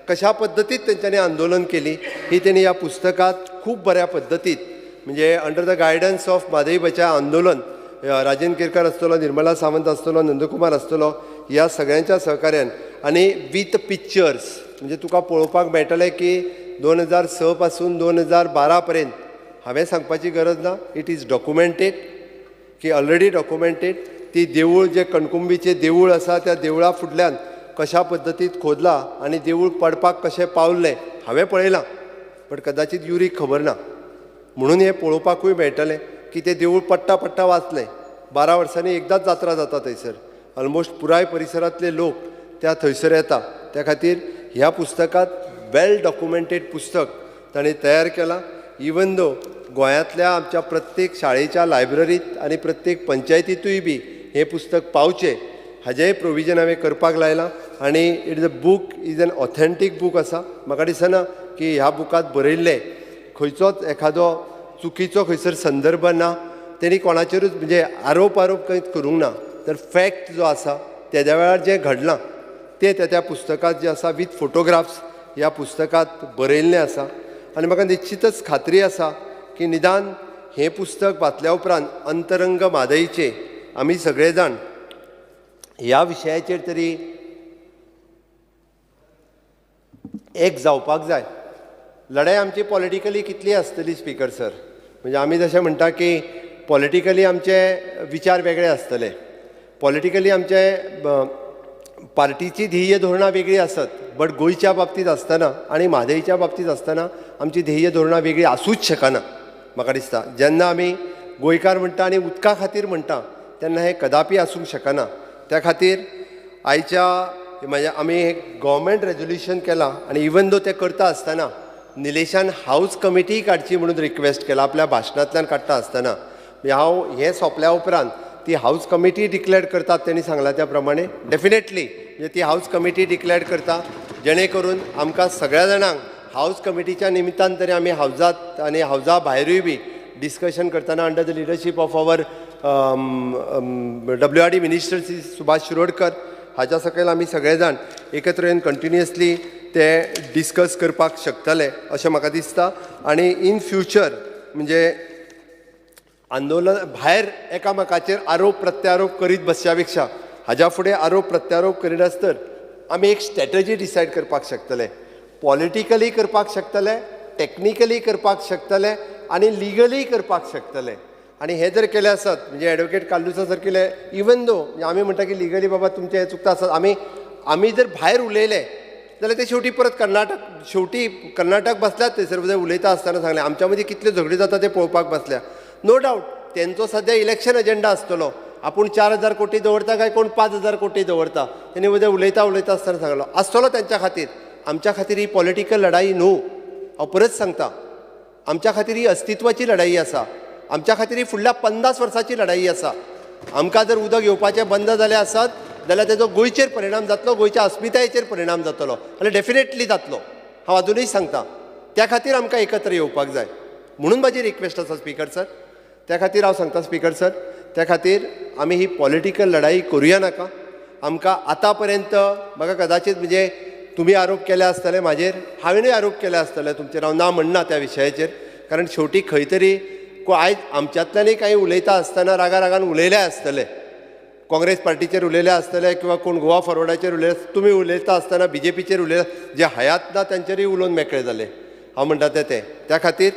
कशा पद्दतीन तेंच्यांनी आंदोलन केली, ही तेणी ह्या पुस्तकांत खूब बऱ्या पद्दतीन म्हणजे under the guidance of Mhadei बचाव आंदोलन, राजेंद्र केरकर आसतलो, निर्मला सावंत आसतलो, नंदकुमार आसतलो, ह्या सगळ्यांच्या सहकार्यान आनी विथ पिक्चर्स, म्हणजे तुका पळोवपाक मेळटलें की 2006 पासून 2012 पर्यंत, हांवें सांगपाची गरज ना, इट इज डॉक्युमेंटेड की ऑलरेडी डॉक्युमेंटेड. ती देवूळ जे कणकुंबीचें देवूळ आसा त्या देवळा फुडल्यान कशा पद्दतीन खोदला आनी देवूळ पडपाक कशें पावल्लें हांवें पळयलां, बट कदाचित युरीक खबर ना, म्हणून हें पळोवपाकूय मेळटलें की तें देवूळ पडटा पडटा वाचलें. 12 वर्सांनी एकदांच जात्रा जाता थंयसर, ऑलमोस्ट पुराय परिसरांतले लोक त्या थंयसर येता. त्या खातीर ह्या पुस्तकांत वेल डॉक्युमेंटेड पुस्तक ताणें तयार केलां. इवन दो गोंयांतल्या आमच्या प्रत्येक शाळेच्या लायब्ररींत आनी प्रत्येक पंचायतींतूय बी हें पुस्तक पावचें हाजेंय प्रोविजन हांवें करपाक लायलां. आनी it is a book, is an authentic book आसा. म्हाका दिसना की ह्या बुकांत बरयल्लें खंयचोच एखादो चुकीचो खंयसर संदर्भ ना, तेणी कोणाचेरूच म्हणजे आरोप खंयच करूंक ना, तर फॅक्ट जो आसा तेद्या वेळार जें घडलां तें त्या पुस्तकांत जें आसा विथ फोटोग्राफ्स ह्या पुस्तकांत बरयल्लें आसा. आनी म्हाका निश्चितच खात्री आसा की निदान हें पुस्तक वाचल्या उपरांत अंतरंग म्हादईचे आमी सगळे जाण ह्या विशयाचेर तरी एक जावपाक जाय. लढाई आमची पॉलिटिकली कितली आसतली स्पीकर सर, म्हणजे आमी जशें म्हणटा की पॉलिटिकली आमचे विचार वेगळे आसतले, पॉलिटिकली आमचे पार्टीची ध्येय धोरणां वेगळी आसत, बट गोंयच्या बाबतींत आसतना आनी म्हादईच्या बाबतींत आसतना आमची ध्येय धोरणां वेगळी आसूच शकना. म्हाका दिसता जेन्ना आमी गोंयकार म्हणटा आनी उदका खातीर म्हणटा तेन्ना हें कदापी आसूंक शकना. त्या खातीर आयच्या म्हणजे आमी एक गव्हर्मेंट रेजोल्युशन केलां आनी इवन दो तें करता आसतना निलेशान हावस कमिटी काडची म्हणून रिक्वेस्ट केला आपल्या भाशणांतल्यान काडटा आसतना. हांव हें सोंपल्या उपरांत ती हावस कमिटी डिक्लेअर करतात तेणी सांगलां त्या प्रमाणे डेफिनेटली म्हणजे ती हावस कमिटी डिक्लेअर करता जेणे करून आमकां सगळ्या जाणांक हावस कमिटीच्या निमित्तान तरी आमी हावजात आनी हावजा भायरूय बी डिस्कशन करतना under the leadership of our WRD minister Shri Subhash Shirodkar हाच्या सकयल आमी सगळे जाण एकत्र येवन कंटिन्युअसली ते डिस्कस करपाक शकतले अशें म्हाका दिसता. आनी इन फ्युचर म्हणजे आंदोलन भायर एकामेकाचेर आरोप प्रत्यारोप करीत बसच्या पेक्षा हाज्या फुडें आरोप प्रत्यारोप करिनासतर आमी एक स्ट्रॅटजी डिसायड करपाक शकतले, पॉलिटिकली करपाक शकतले, टॅक्निकली करपाक शकतले आनी लिगली करपाक शकतले. आनी हें जर केलें आसत म्हणजे एडवोकेट काल्लुसा सारकेले इवन दो आमी म्हणटा की लिगली बाबा तुमचें हें चुकता आसत, आमी जर भायर उलयले जाल्यार ते शेवटी परत कर्नाटक बसल्यात थंयसर उलयता आसतना सांगलें आमच्या मदीं कितल्यो झगड्यो जाता ते पळोवपाक बसल्या. नो डावट तेंचो सद्या इलेक्शन एजेंडा आसतलो, आपूण 4,000 कोटी दवरता काय कोण 5,000 कोटी दवरता, तेणी उलयता आसतना सांगलो आसतलो तेंच्या खातीर. आमच्या खातीर ही पॉलिटिकल लढाई न्हू, हांव परत सांगता, आमच्या खातीर ही अस्तित्वाची लढाई आसा, आमच्या खातीर ही फुडल्या 50 वर्सांची लढाई आसा. आमकां जर उदक येवपाचें बंद जालें आसत जाल्यार तेजो गोंयचेर परिणाम जातलो, गोंयच्या अस्मितायेचेर परिणाम जातलो आनी डेफिनेटली जातलो. हांव अजुनूय सांगता त्या खातीर आमकां एकत्र येवपाक जाय म्हणून म्हाजी रिक्वेस्ट आसा स्पीकर सर. त्या खातीर हांव सांगता स्पीकर सर त्या खातीर आमी ही पॉलिटिकल लढाई करुया नाका. आमकां आतां पर्यंत म्हाका कदाचित म्हणजे तुमी आरोप केले आसतले म्हाजेर, हांवेनूय आरोप केले आसतले तुमचेर, हांव ना म्हणना त्या विशयाचेर. कारण शेवटी खंय तरी आयज आमच्यांतल्यानय काही उलयता आसतना रागान उलयले आसतले, काँग्रेस पार्टीचेर उलयले आसतले किंवा कोण गोवा फॉरवर्डाचेर उलयले, तुमी उलयता आसतना BJPचेर उलयले, जे हयात ना तांचेरूय उलोवन मेकळे जाले. हांव म्हणटा ते त्या खातीर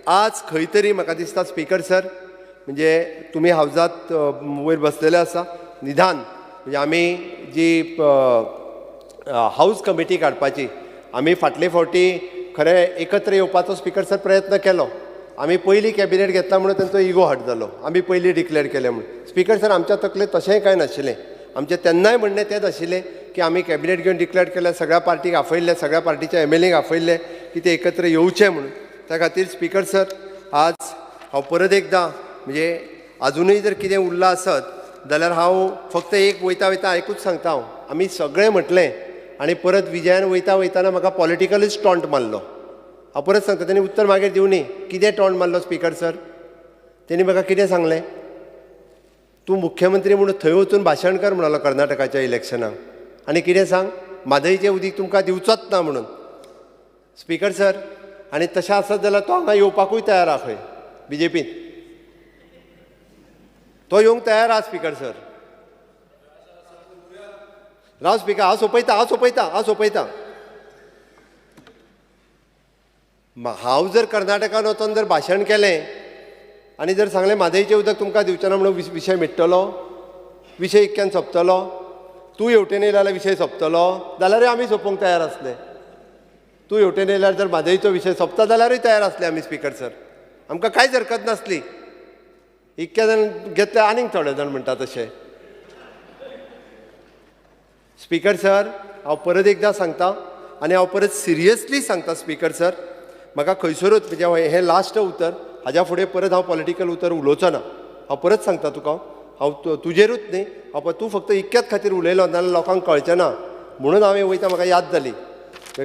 आज खंय तरी म्हाका दिसता स्पीकर सर, म्हणजे तुमी हावजात वयर बसलेले आसा, निदान म्हणजे आमी जी हाऊस कमिटी काडपाची, आमी फाटले फावटी खरें एकत्र येवपाचो स्पीकर सर प्रयत्न केलो. आमी पयलीं कॅबिनेट घेतला म्हणून तांचो इगो हट जालो, आमी पयलीं डिक्लेअर केलें म्हणून. स्पीकर सर आमच्या तकलेंत तशेंय कांय नाशिल्लें. आमचें तेन्नाय म्हणणें तेंच आशिल्लें की आमी कॅबिनेट घेवन डिक्लेअर केलें, सगळ्या पार्टीक आपयल्ले, सगळ्या पार्टीच्या MLAक आपयल्ले की ते एकत्र येवचे म्हणून. त्या खातीर स्पीकर सर आज हांव परत एकदां म्हणजे अजुनूय जर कितें उरलां आसत जाल्यार हांव फक्त एक वयता आयकूच सांगता. आमी सगळें म्हटलें आनी परत विजयान वयताना म्हाका पॉलिटिकलूच टॉन्ट मारलो. हांव परत सांगता, तेणी उत्तर मागीर दिवनी कितें टॉन्ट मारलो स्पीकर सर. तेणी म्हाका कितें सांगलें, तूं मुख्यमंत्री म्हणून थंय वचून भाशण कर म्हणलो कर्नाटकाच्या इलेक्शनाक, आनी कितें सांग म्हादईचें उदीक तुमकां दिवचोच ना म्हणून. स्पीकर सर आनी तशें आसत जाल्यार तो हांगा येवपाकूय तयार आहा खंय BJPन, तो येवंक तयार आहा स्पीकर सर. राव स्पीकर, हांव सोंपयता. हांव जर कर्नाटकान वचोन जर भाशण केलें आनी जर सांगलें म्हादईचें उदक तुमकां दिवचें ना म्हणून विशय मिटतलो, विशय इतक्यान सोंपतलो, तूं हेवटेन येयला जाल्यार विशय सोंपतलो, जाल्यारूय आमी सोंपोवंक तयार आसले. तूं हेवटेन येयल्यार जर म्हादईचो विशय सोंपता जाल्यारूय तयार आसले आमी स्पीकर सर. आमकां कांयच हरकत नासली. इतके जाण घेतले आनीक थोडे जाण म्हणटा तशें. स्पीकर सर हांव परत एकदां सांगता आनी हांव परत सिरियसली सांगता स्पीकर सर, म्हाका खंयसरूच म्हणजे हें लास्ट उतर, हाज्या फुडें परत हांव पॉलिटिकल उतर उलोवचो ना. हांव परत सांगता तुका, हांव तुजेरूच न्ही, तूं फक्त इतक्याच खातीर उलयलो नाजाल्यार लोकांक कळचें ना म्हणून हांवें वयता, म्हाका याद जाली.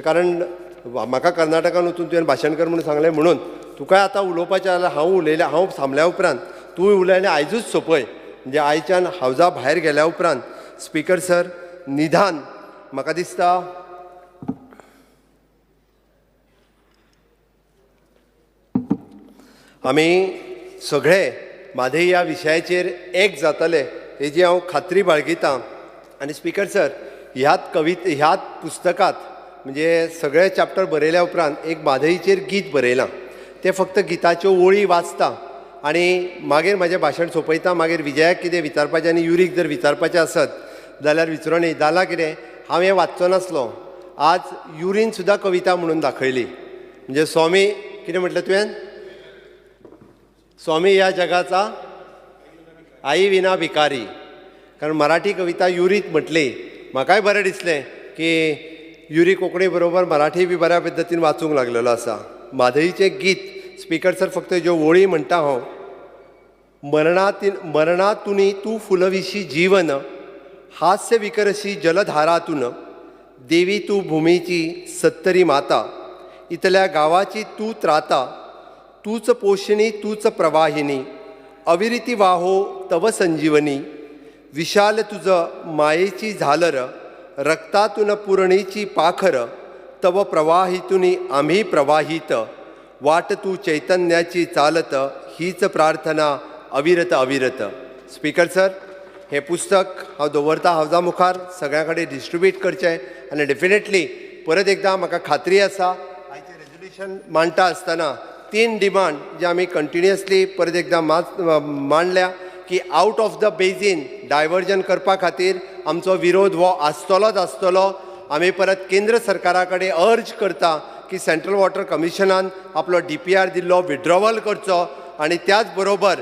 कारण म्हाका कर्नाटकान वचून तुवें भाशण कर म्हणून सांगलें म्हणून तुकाय आतां उलोवपाचें जाल्यार हांव उलयलें, हांव थांबल्या उपरांत तूंय उलय आनी आयजूच सोंपय. म्हणजे आयच्यान हावजा भायर गेल्या उपरांत स्पीकर सर निदान म्हाका दिसता आमी सगळे म्हादई ह्या विशयाचेर एक जातले हेजी हांव खात्री बाळगितां. आनी स्पीकर सर ह्याच पुस्तकांत म्हणजे सगळे चॅप्टर बरयल्या उपरांत एक म्हादईचेर गीत बरयलां. तें फक्त गिताच्यो ओळी वाचता आनी मागीर म्हाजें भाशण सोंपयता. मागीर विजयाक कितें विचारपाचें आनी युरीक जर विचारपाचें आसत जाल्यार विचारोनी. जालां कितें, हांव हें वाचचो नासलो. आज युरीन सुद्दां कविता म्हणून दाखयली. म्हणजे स्वामी कितें म्हटलें तुवें, स्वामी ह्या जगाचा आई विना भिकारी. कारण मराठी कविता युरीत म्हटली. म्हाकाय बरें दिसलें की युरी कोंकणी बरोबर मराठी बी बऱ्या पद्दतीन वाचूंक लागलेलो आसा. म्हादईचें गीत स्पीकर सर फक्त ज्यो ओळी म्हणटा हांव, मरणातुनी तूं फुलविशी जीवन, हास्य विकरशी जलधारातून, देवी तू भूमीची सत्तरी माता, इतल्या गावाची तू त्राता, तूच पोषिणी तूच प्रवाहिनी, अविरिती वाहो तव संजीवनी, विशाल तुझ मायेची झालर, रक्तातून पुरणीची पाखर, तव प्रवाहितुनी आम्ही प्रवाहित, वाट तू चैतन्याची चालत, हीच प्रार्थना अविरत अविरत. स्पीकर सर हे पुस्तक हांव दवरता हावजा मुखार, सगळ्यां कडेन डिस्ट्रिब्यूट करचें. आनी डेफिनेटली परत एकदां म्हाका खात्री आसा आयचें रेजोल्युशन मांडटा आसतना 3 डिमांड जे आमी कंटिन्युअसली परत एकदां मांडल्या की आउट ऑफ द बेजीन डायवर्जन करपा खातीर आमचो विरोध हो आसतलोच आसतलो. आमी परत केंद्र सरकारा कडेन अर्ज करता की सेंट्रल वॉटर कमिशनान आपलो DPR दिल्लो विड्रॉवल करचो आनी त्याच बरोबर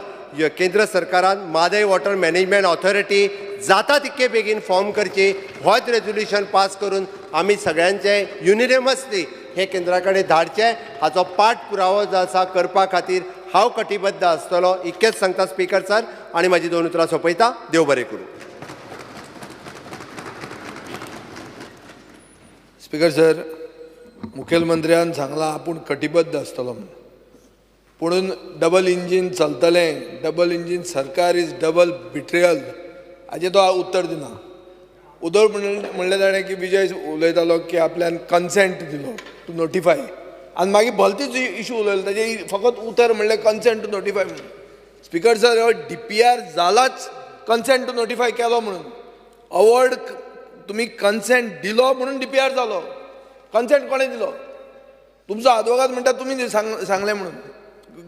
केंद्र सरकारान म्हादय वॉटर मॅनेजमेंट ऑथॉरिटी जाता तितके बेगीन फॉर्म करची. होच रेजोल्युशन पास करून आमी सगळ्यांचे युनिनमसली हे केंद्रा कडेन धाडचे. हाचो पाठपुरावो जो आसा करपा खातीर हांव कटिबद्ध आसतलो. इतकेंच सांगता स्पीकर सर आनी म्हाजी 2 उतरां सोंपयता. देव बरें करूं. स्पीकर सर, मुखेलमंत्र्यान सांगलां आपूण कटिबद्ध आसतलो म्हणून. पुणून डबल इंजीन चलतलें, डबल इंजीन सरकार इज डबल बिट्रेयल हाजें तो उत्तर दिना. उदळ म्हणलें ताणें की विजय उलयतालो की आपल्यान कन्सेंट दिलो टू नोटिफाय आनी मागीर भलतीच इशू उलयलो ताजें फकत उतर म्हणलें कन्सेंट टू नोटिफाय म्हणून. स्पिकर सर हो DPR जालाच कन्सेंट टू नोटिफाय केलो म्हणून. अवॉर्ड तुमी कन्सेंट दिलो म्हणून DPR जालो. कन्सेंट कोणें दिलो? तुमचो आदवोगाद म्हणटा तुमी सांगलें म्हणून.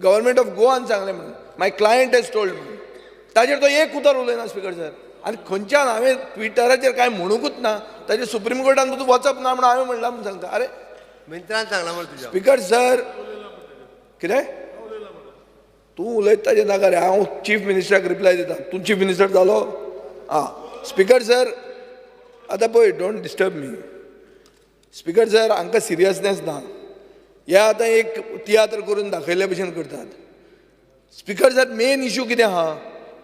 गव्हर्मेंट ऑफ गोवान सांगलें म्हणून. माय क्लायंट एज टोल्ड म्हणून. ताजेर तो एक उतर उलयना स्पिकर सर. आनी खंयच्यान हांवें ट्विटराचेर कांय म्हणूंकूच ना. ताजेर सुप्रीम कोर्टान तूं वचप ना म्हणून हांवें म्हणलां म्हणून सांगता. अरे मिंत्रान सांगला म्हणून तुज्या स्पिकर सर कितें तूं उलयता ताजें नाका रे. हांव चीफ मिनिस्टराक रिप्लाय दिता. तूं चीफ मिनिस्टर जालो. स्पिकर सर आतां पळय don't disturb me. Speaker sir हांकां सिरियसनेस ना. हे आतां एक तियात्र करून दाखयले भशेन करतात. स्पिकर सर मेन इशू कितें आहा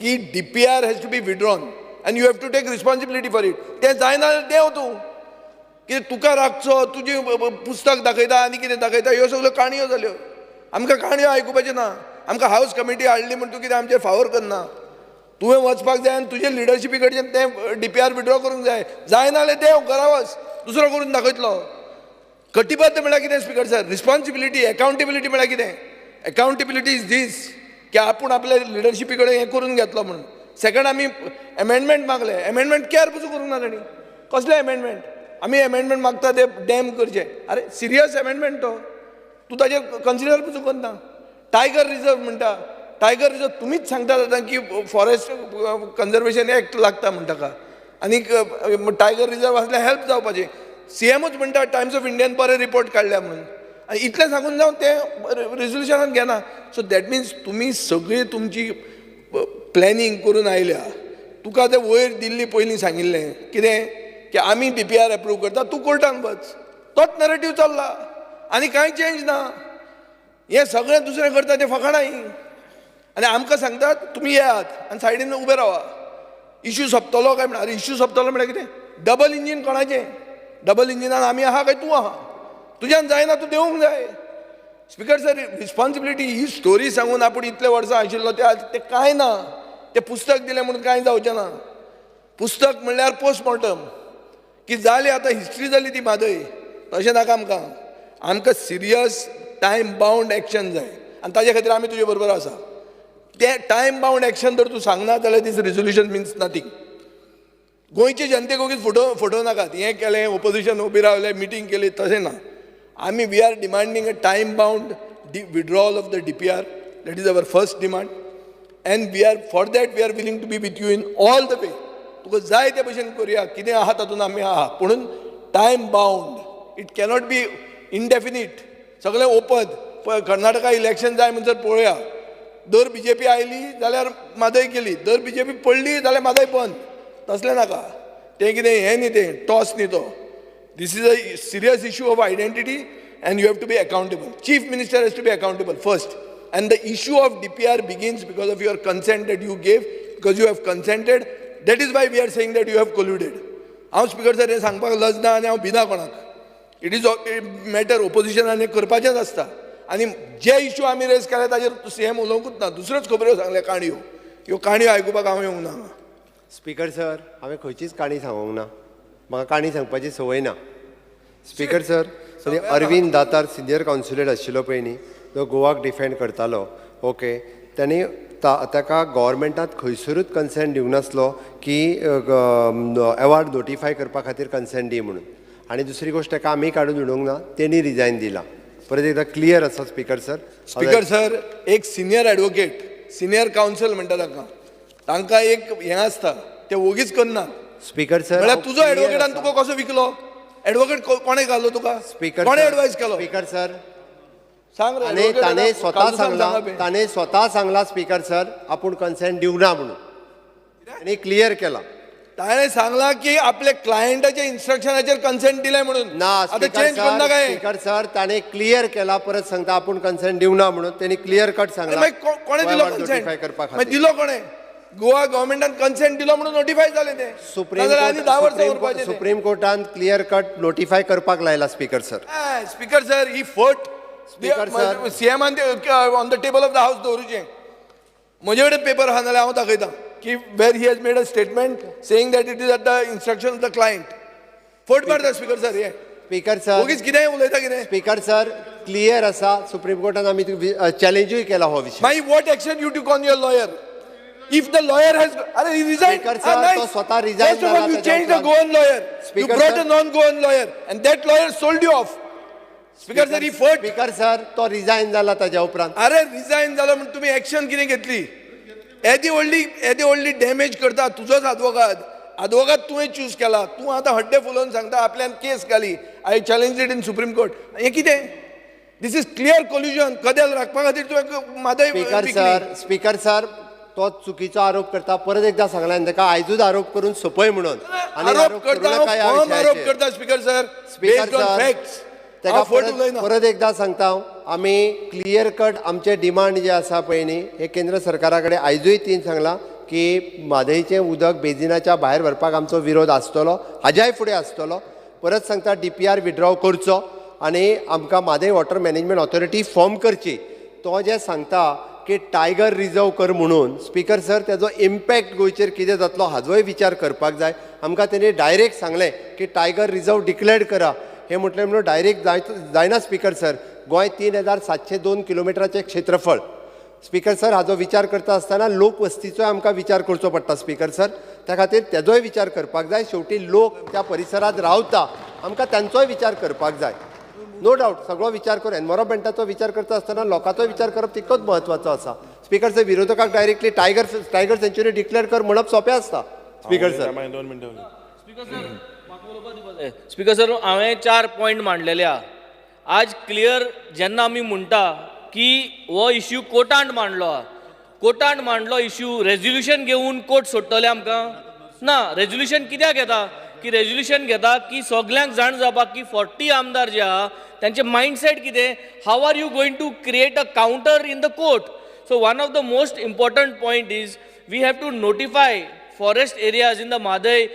की DPR has to be withdrawn and you have to take responsibility for it. तें जायना देंव तूं. कितें तुका राखचो तुजें पुस्तक दाखयता आनी कितें दाखयता ह्यो सगल्यो काणयो जाल्यो. आमकां काणयो आयकुपाच्यो ना. आमकां हावस कमिटी हाडली म्हण तूं कितें आमचेर फावर करना. तुवें वचपाक जाय आनी तुजे लिडरशिपी कडच्यान तें DPR विड्रॉ करूंक जाय. जायना जाल्यार देंव घरा वच. दुसरो करून दाखयतलो. कटिबद्ध म्हळ्यार कितें स्पिकर सर? रिस्पॉन्सिबिलिटी अकाउंटेबिलिटी म्हळ्यार कितें? अकाउंटेबिलिटी इज दीस की आपूण आपल्या लिडरशिपी कडेन हें करून घेतलो म्हणून. सेकंड आमी एमेंडमेंट मागले. एमेंडमेंट केअर पसून करूंक ना ताणी. कसले एमेंडमेंट? आमी एमेंडमेंट मागता ते डॅम करचे. अरे सिरियस एमेंडमेंट तो. तूं ताजेर कन्सिडर पसून करना. टायगर रिजर्व म्हणटा. टायगर रिजर्व तुमीच सांगता जाता की फॉरेस्ट कन्जर्वेशन एक्ट लागता म्हणटा का. आनी टायगर रिजर्व आसल्यार हेल्प जावपाचें. CMच म्हणटा टायम्स ऑफ इंडियान बरें रिपोर्ट काडल्या म्हणून. आनी इतलें सांगून जावन तें रेजोल्युशनान घेना. सो दॅट मिन्स तुमी सगळी तुमची प्लॅनिंग करून आयल्या. तुका तें वयर दिल्ली पयलीं सांगिल्लें कितें की आमी DPR एप्रूव करता तूं कोर्टान वच. तोच नरेटीव चल्ला आनी कांय चेंज ना. हें सगळें दुसरें करता तें फकाणां. आनी आमकां सांगतात तुमी येयात आनी सायडीन उबे रावा. इश्यू सोंपतलो काय म्हणा. अरे इश्यू सोंपतलो म्हळ्यार कितें? डबल इंजीन कोणाचें? डबल इंजिनान आमी आहा काय तूं आहा? तुज्यान जायना तूं देवूंक जाय. स्पिकर सर रिस्पॉन्सिबिलिटी ही स्टोरी सांगून आपूण इतले वर्सां आशिल्लो तें कांय ना. तें पुस्तक दिलें म्हणून कांय जावचें ना. पुस्तक म्हणल्यार पोस्टमॉर्टम की जाली आतां हिस्ट्री जाली ती म्हादय. तशें नाका आमकां. आमकां सिरियस टायम बावंड एक्शन जाय आनी ताजे खातीर आमी तुजे बरोबर आसा. तें टायम बावंड एक्शन जर तूं सांगना जाल्यार दीस रिजोल्युशन मिन्स नथींग. गोंयचे जनतेक ओगीच फटोव नाकात. हें केलें ओपोजिशन उबी रावलें मिटींग केली तशें ना. आमी we are demanding a time bound withdrawal of the DPR. That is our first demand and we are for that we are willing to be with you in all the way. तुका जाय ते भशेन करुया. कितें आहा तातूंत आमी आहा. पुणून time bound. It cannot be indefinite. सगळें ओपन. पळय कर्नाटका इलेक्शन जाय म्हणसर पळोवया. दर BJP आयली जाल्यार म्हादय केली. दर BJP पडली जाल्यार म्हादय बंद. तसलें नाका. तें कितें हें न्ही तें टॉस न्ही तो. This is a serious issue of identity and you have to be accountable. Chief minister has to be accountable first. And the issue of DPR begins because of your consent that you gave, because you have consented. That is why we are saying that you have colluded. हांव speaker sir हें सांगपाक लजना आनी हांव भिना कोणाक. It is matter ओपोजिशनान हें करपाचेंच आसता. आनी जे इशू आमी रेज केले ताजेर CM उलोवंकूच ना. दुसऱ्योच खबऱ्यो सांगल्या काणयो. ह्यो काणयो आयकुपाक हांव येवंक ना. स्पिकर सर हांवें खंयचीच काणी सांगूंक ना. म्हाका काणी सांगपाची संवय ना. Speaker sir Arvind Datar senior councillor आशिल्लो पळय तो गोवाक डिफेंड करतालो. ओके ताणी ताका गव्हर्मेंटात खंयसरूच कन्सेंट दिवंक नासलो की अवॉर्ड नोटिफाय करपा खातीर कन्सेंट दी म्हणून. आनी दुसरी गोश्ट ताका आमी काडून उडोवंक ना. तेणी रिजायन दिला. परत एकदा क्लियर आसा स्पिकर सर. स्पिकर सर एक सिनियर एडवोकेट सिनियर कावन्सिल म्हणटा तांकां एक हें आसता ते वगीच करना. स्पिकर सर म्हळ्यार तुजो एडवोकेटान तुका कसो विकलो? एडवोकेट कोणे घालो तुका? स्पिकर कोणे एडवायस केलो? स्पिकर सर सांग रे. आनी ताणें स्वता सांगला स्पिकर सर आपूण कन्सेंट दिवंक ना म्हणून. आनी क्लियर केला. ताणें सांगला की आपल्या क्लायंटाच्या इन्स्ट्रक्शनाचेर कन्सेंट दिलें म्हणून. ना आतां चेंज करना काय? स्पिकर सर ताणें क्लियर केला. परत सांगता आपूण कन्सेंट दिवंक ना म्हणून. तेणी क्लियर कट सांगला. कोणे दिलो कन्सेंट? दिलो कोणे? गोवा गव्हर्मेंटान कन्सेंट दिलो म्हणून नोटिफाय जालें तें. सुप्रीम कोर्टान क्लियर कट नोटिफाय करपाक लायला स्पिकर सर. स्पिकर सर ही फट स्पीकर सर सीएमान on the table of the house दवरूचें. म्हजे कडेन पेपर आहा नाल्यार हांव दाखयतां की वेर he has made a statement saying that it is at the instruction of the client. फट मारता स्पीकर सर हे स्पीकर सर उगीच कितें उलयता कितें. स्पीकर सर क्लियर आसा सुप्रीम कोर्टान आमी चॅलेंजूय केला हो विषय. मागीर what action you took on your lawyer. If the lawyer has, he resigned. Speaker sir, nice. तो स्वतः resign First of all, झाला you changed the त्याच्या Goan lawyer. Speaker You brought sir. a non-Goan lawyer, and that lawyer sold you off. Speaker sir, he fought. Speaker sir तो resign झाला ताच्या उपरांत. अरे resign जालो म्हणून तुम्ही ऍक्शन कितें घेतली. येदी व्हडली डॅमेज करता तुजोच advocate तुवें चूज केला. तूं आतां हड्डे फुलोवन सांगता आपल्यान केस घाली. I challenge it in supreme court. हें कितें. दिस इज क्लियर कोल्युजन. कदेल राखपा खातीर तुवें मादय स्पीकर सर तो चुकीचो आरोप करता. परत एकदा सांगला ताका आयजूच आरोप करून सोपय म्हणून. आरोप करता स्पीकर सर. स्पीकर सर ताका परत एकदा सांगता आमी क्लियर कट आमचे डिमांड जे आसा पळय न्ही हे केंद्र सरकारा कडेन आयजूय तीन सांगला की म्हादयचें उदक बेजिनाच्या भायर व्हरपाक आमचो विरोध आसतलो. हाज्याय फुडें आसतलो. परत सांगता DPR विड्रॉ करचो आनी आमकां Mhadei water management authority form करची. तो जे सांगता की टायगर रिजर्व कर म्हणून स्पीकर सर तेजो इम्पॅक्ट गोंयचेर कितें जातलो हाजोय विचार करपाक जाय. आमकां तेणी डायरेक्ट सांगलें की टायगर रिजर्व डिक्लेअर करा. हे म्हटलें म्हणून डायरेक्ट जायना स्पीकर सर. गोंय 3702 किलोमिटराचें क्षेत्रफळ. स्पीकर सर हाजो विचार करता आसतना लोकवस्तीचोय आमकां विचार करचो पडटा स्पीकर सर. त्या खातीर तेजोय विचार करपाक जाय. शेवटी लोक त्या परिसरांत रावता आमकां तांचोय विचार करपाक जाय. नो डावट सगळो विचार करून एनवायरमेंटाचो विचार करता आसतना लोकांचो विचार करप तितकोच म्हत्वाचो आसा. स्पीकर सर विरोधकाक डायरेक्टली टायगर सेंच्युरी डिक्लेअर कर म्हणप सोंपें आसता. स्पीकर सर स्पीकर सर हांवें 4 पॉयंट मांडलेले आहा. आज क्लियर जेन्ना आमी म्हणटा की हो इश्यू कोर्टांत मांडलो आहा. कोर्टांत मांडलो इश्यू रेझोल्युशन घेवन कोर्ट सोडटले आमकां ना. रेझोल्युशन कित्याक घेता की रेझोल्युशन घेता की सगल्यांक जाण जावपाक की 40 आमदार जे आहा त्यांचे मायंडसेट कितें. How are you going to create a counter in the court. So one of the most important point is we have to notify forest areas in the Mhadei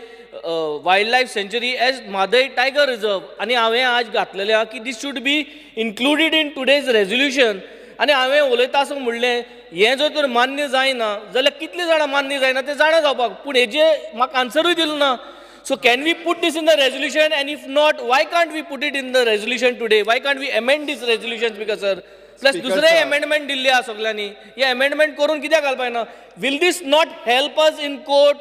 wild life sanctuary as Mhadei tiger reserve. आनी हांवें आज घातलेलें आहा की these should be included in today's resolution. आनी हांवें उलयता आसतना म्हणलें हें जर तर मान्य जायना जाल्यार कितले जाणां मान्य जायना ते जाणा जावपाक. पूण हेजे म्हाका आन्सरूय दिलो ना. So can we put this in the resolution, and if not, why can't we put it in the resolution today? Why can't we amend this resolution, Speaker sir? Plus दुसरे amendment दिल्ले आहा सगळ्यांनी. हे amendment करून कित्याक घालपाक ना. Will this not help us in court?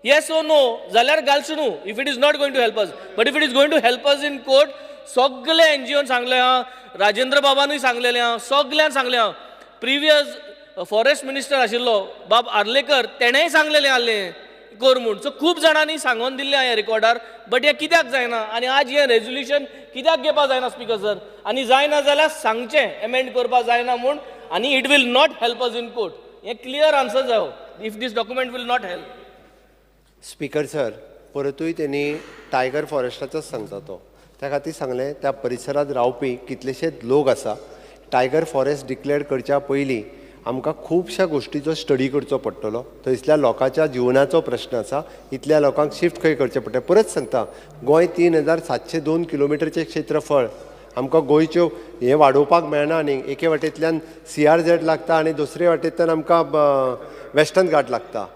Yes or no? जाल्यार घालचो न्हू if it is not going to help us. But if it is going to help us in court, सगळे NGO सांगले आहा, राजेंद्र बाबानूय सांगलेले आहा, सगळ्यांक सांगले आहा. प्रिवियस फॉरेस्ट मिनिस्टर आशिल्लो बाब आर्लेकर तेणेंय सांगलेलें आहलें कर म्हूण. सो खूब जाणांनी सांगून दिल्लें ह्या रेकॉर्डार. बट हें कित्याक जायना आनी आज हें रेझोल्युशन कित्याक घेवपाक जायना स्पीकर सर. आनी जायना जाल्यार सांगचें एमेंड करपाक जायना म्हूण. आनी it will not help us in court. हें क्लियर आन्सर जायो if these document will not help. Speaker sir परतूय त्यांनी टायगर फॉरेस्टाचोच सांगता तो. त्या खातीर सांगलें त्या परिसरांत रावपी कितलेशेच लोक आसा. टायगर फॉरेस्ट डिक्लेअर करच्या पयलीं आमकां खुबश्या गोश्टीचो स्टडी करचो पडटलो. थंयसल्या लोकांच्या जिवनाचो प्रश्न आसा. इतल्या लोकांक शिफ्ट खंय करचें पडटा. परत सांगता गोंय 3702 किलोमिटरचें क्षेत्रफळ. आमकां गोंयच्यो हें वाडोवपाक मेळना न्ही. एके वाटेंतल्यान CRZ लागता आनी दुसरे वाटेंतल्यान आमकां वेस्टर्न घाट लागता.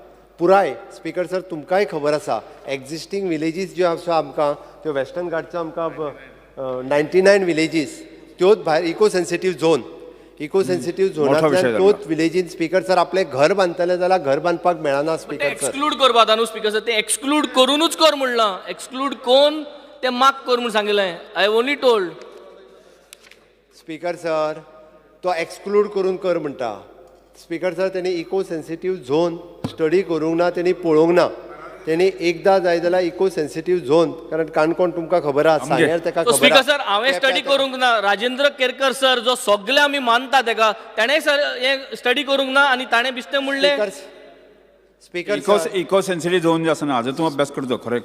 पुराय स्पीकर सर तुमकांय खबर आसा एक्झिस्टींग विलेजीस ज्यो आसा आमकां त्यो वेस्टर्न घाटचो आमकां 99 विलेजीस त्योच भायर eco sensitive zone. Eco sensitive झोनांतल्यान तोच विलेजीन स्पीकर सर आपलें घर बांदतले जाल्यार घर बांदपाक मेळना स्पीकर सर. एक्सक्लूड करपाक न्हू स्पीकर सर. ते एक्सक्लूड करूनच कर म्हणलां. एक्सक्लूड कोन्न ते माग कर म्हूण सांगिल्लें. I only told speaker sir तो एक्सक्लूड करून कर म्हणटा. स्पीकर सर तेणी इको सेन्सिटीव झोन स्टडी करूंक ना. तेणी पळोवंक ना. तेणी एकदां जाय जाल्यार इको सेन्सिटीव झोन कारण काणकोण तुमकां खबर आसा सांगल्यार तेका खबर. स्पीकर सर हांवें स्टडी करूंक ना. राजेंद्र केरकर सर जो सगळे आमी मानता तेका ताणें सर हें स्टडी करूंक ना आनी ताणें बिश्टें म्हणलें. स्पीकर इको सेन्सिटीव झोन जे आसा ना हाजो तूं अभ्यास करचो. खरें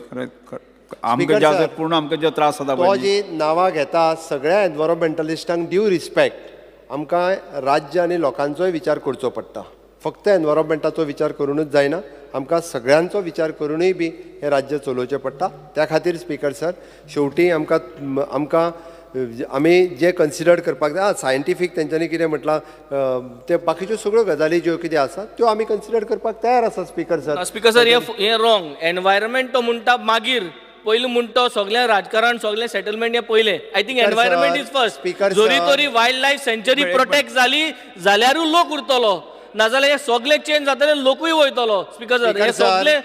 आमकां जे पूर्ण आमकां जे त्रास जाता तो जी नांवां घेता सगळ्या एनवायरमेंटलिस्टांक ड्यू रिस्पेक्ट. आमकां राज्य आनी लोकांचोय विचार करचो पडटा. फक्त एनवायरमेंटाचो विचार करूनच जायना. आमकां सगळ्यांचो विचार करूनय बी हें राज्य चलोवचें पडटा. त्या खातीर स्पीकर सर शेवटी आमकां आमी जे कन्सिडर करपाक जाय सायंटिफीक तेंच्यांनी कितें म्हटलां ते बाकीच्यो सगळ्यो गजाली ज्यो कितें आसा त्यो आमी कन्सिडर करपाक तयार आसा स्पीकर सर. स्पीकर सर हे रॉंग. एनवायरमेंट तो म्हणटा मागीर, पयलीं म्हणटा सगळें राजकारण सगळें सेटलमेंट हे पयलें. I think environment is first. Speaker जरी sir. तरी वायल्ड लायफ सेंच्युरी प्रोटेक्ट जाली जाल्यारूच लोक उरतलो, नाजाल्यार हे सगळे चेंज जातले लोकूय वयतलो. स्पीकर सर हे सगळे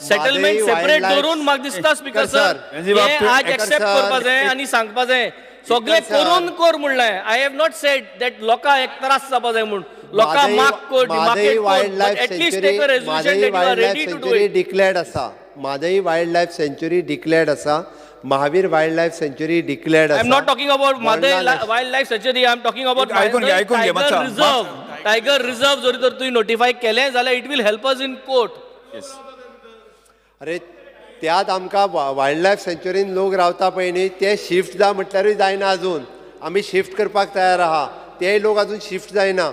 सेटलमेंट सेपरेट करून म्हाका दिसता स्पीकर सर हे आज एक्सेप्ट करपा जाय आनी सांगपा जाय सगळे करून कर म्हणलें. I have not sed that लोकां एक त्रास जावपा जाय म्हूण, लोकां माग कर डिमार्केट कर, at least take a resolution that you are ready to do it. Declared आसा. Mhadei wild life sanctuary declared आसा. Mahavir wild life sanctuary declared आसा. I am not talking about Mhadei wild life sanctuary. I am talking about tiger reserve. Tiger reserve जरी तर तुवें notify केलें जाल्यार it will help us in court. अरे त्यात आमकां वायल्ड लायफ सेंच्युरीन लोक रावता पळय न्ही ते शिफ्ट जा म्हटल्यारूय जायना अजून. आमी शिफ्ट करपाक तयार आहा. तेय लोक अजून शिफ्ट जायना.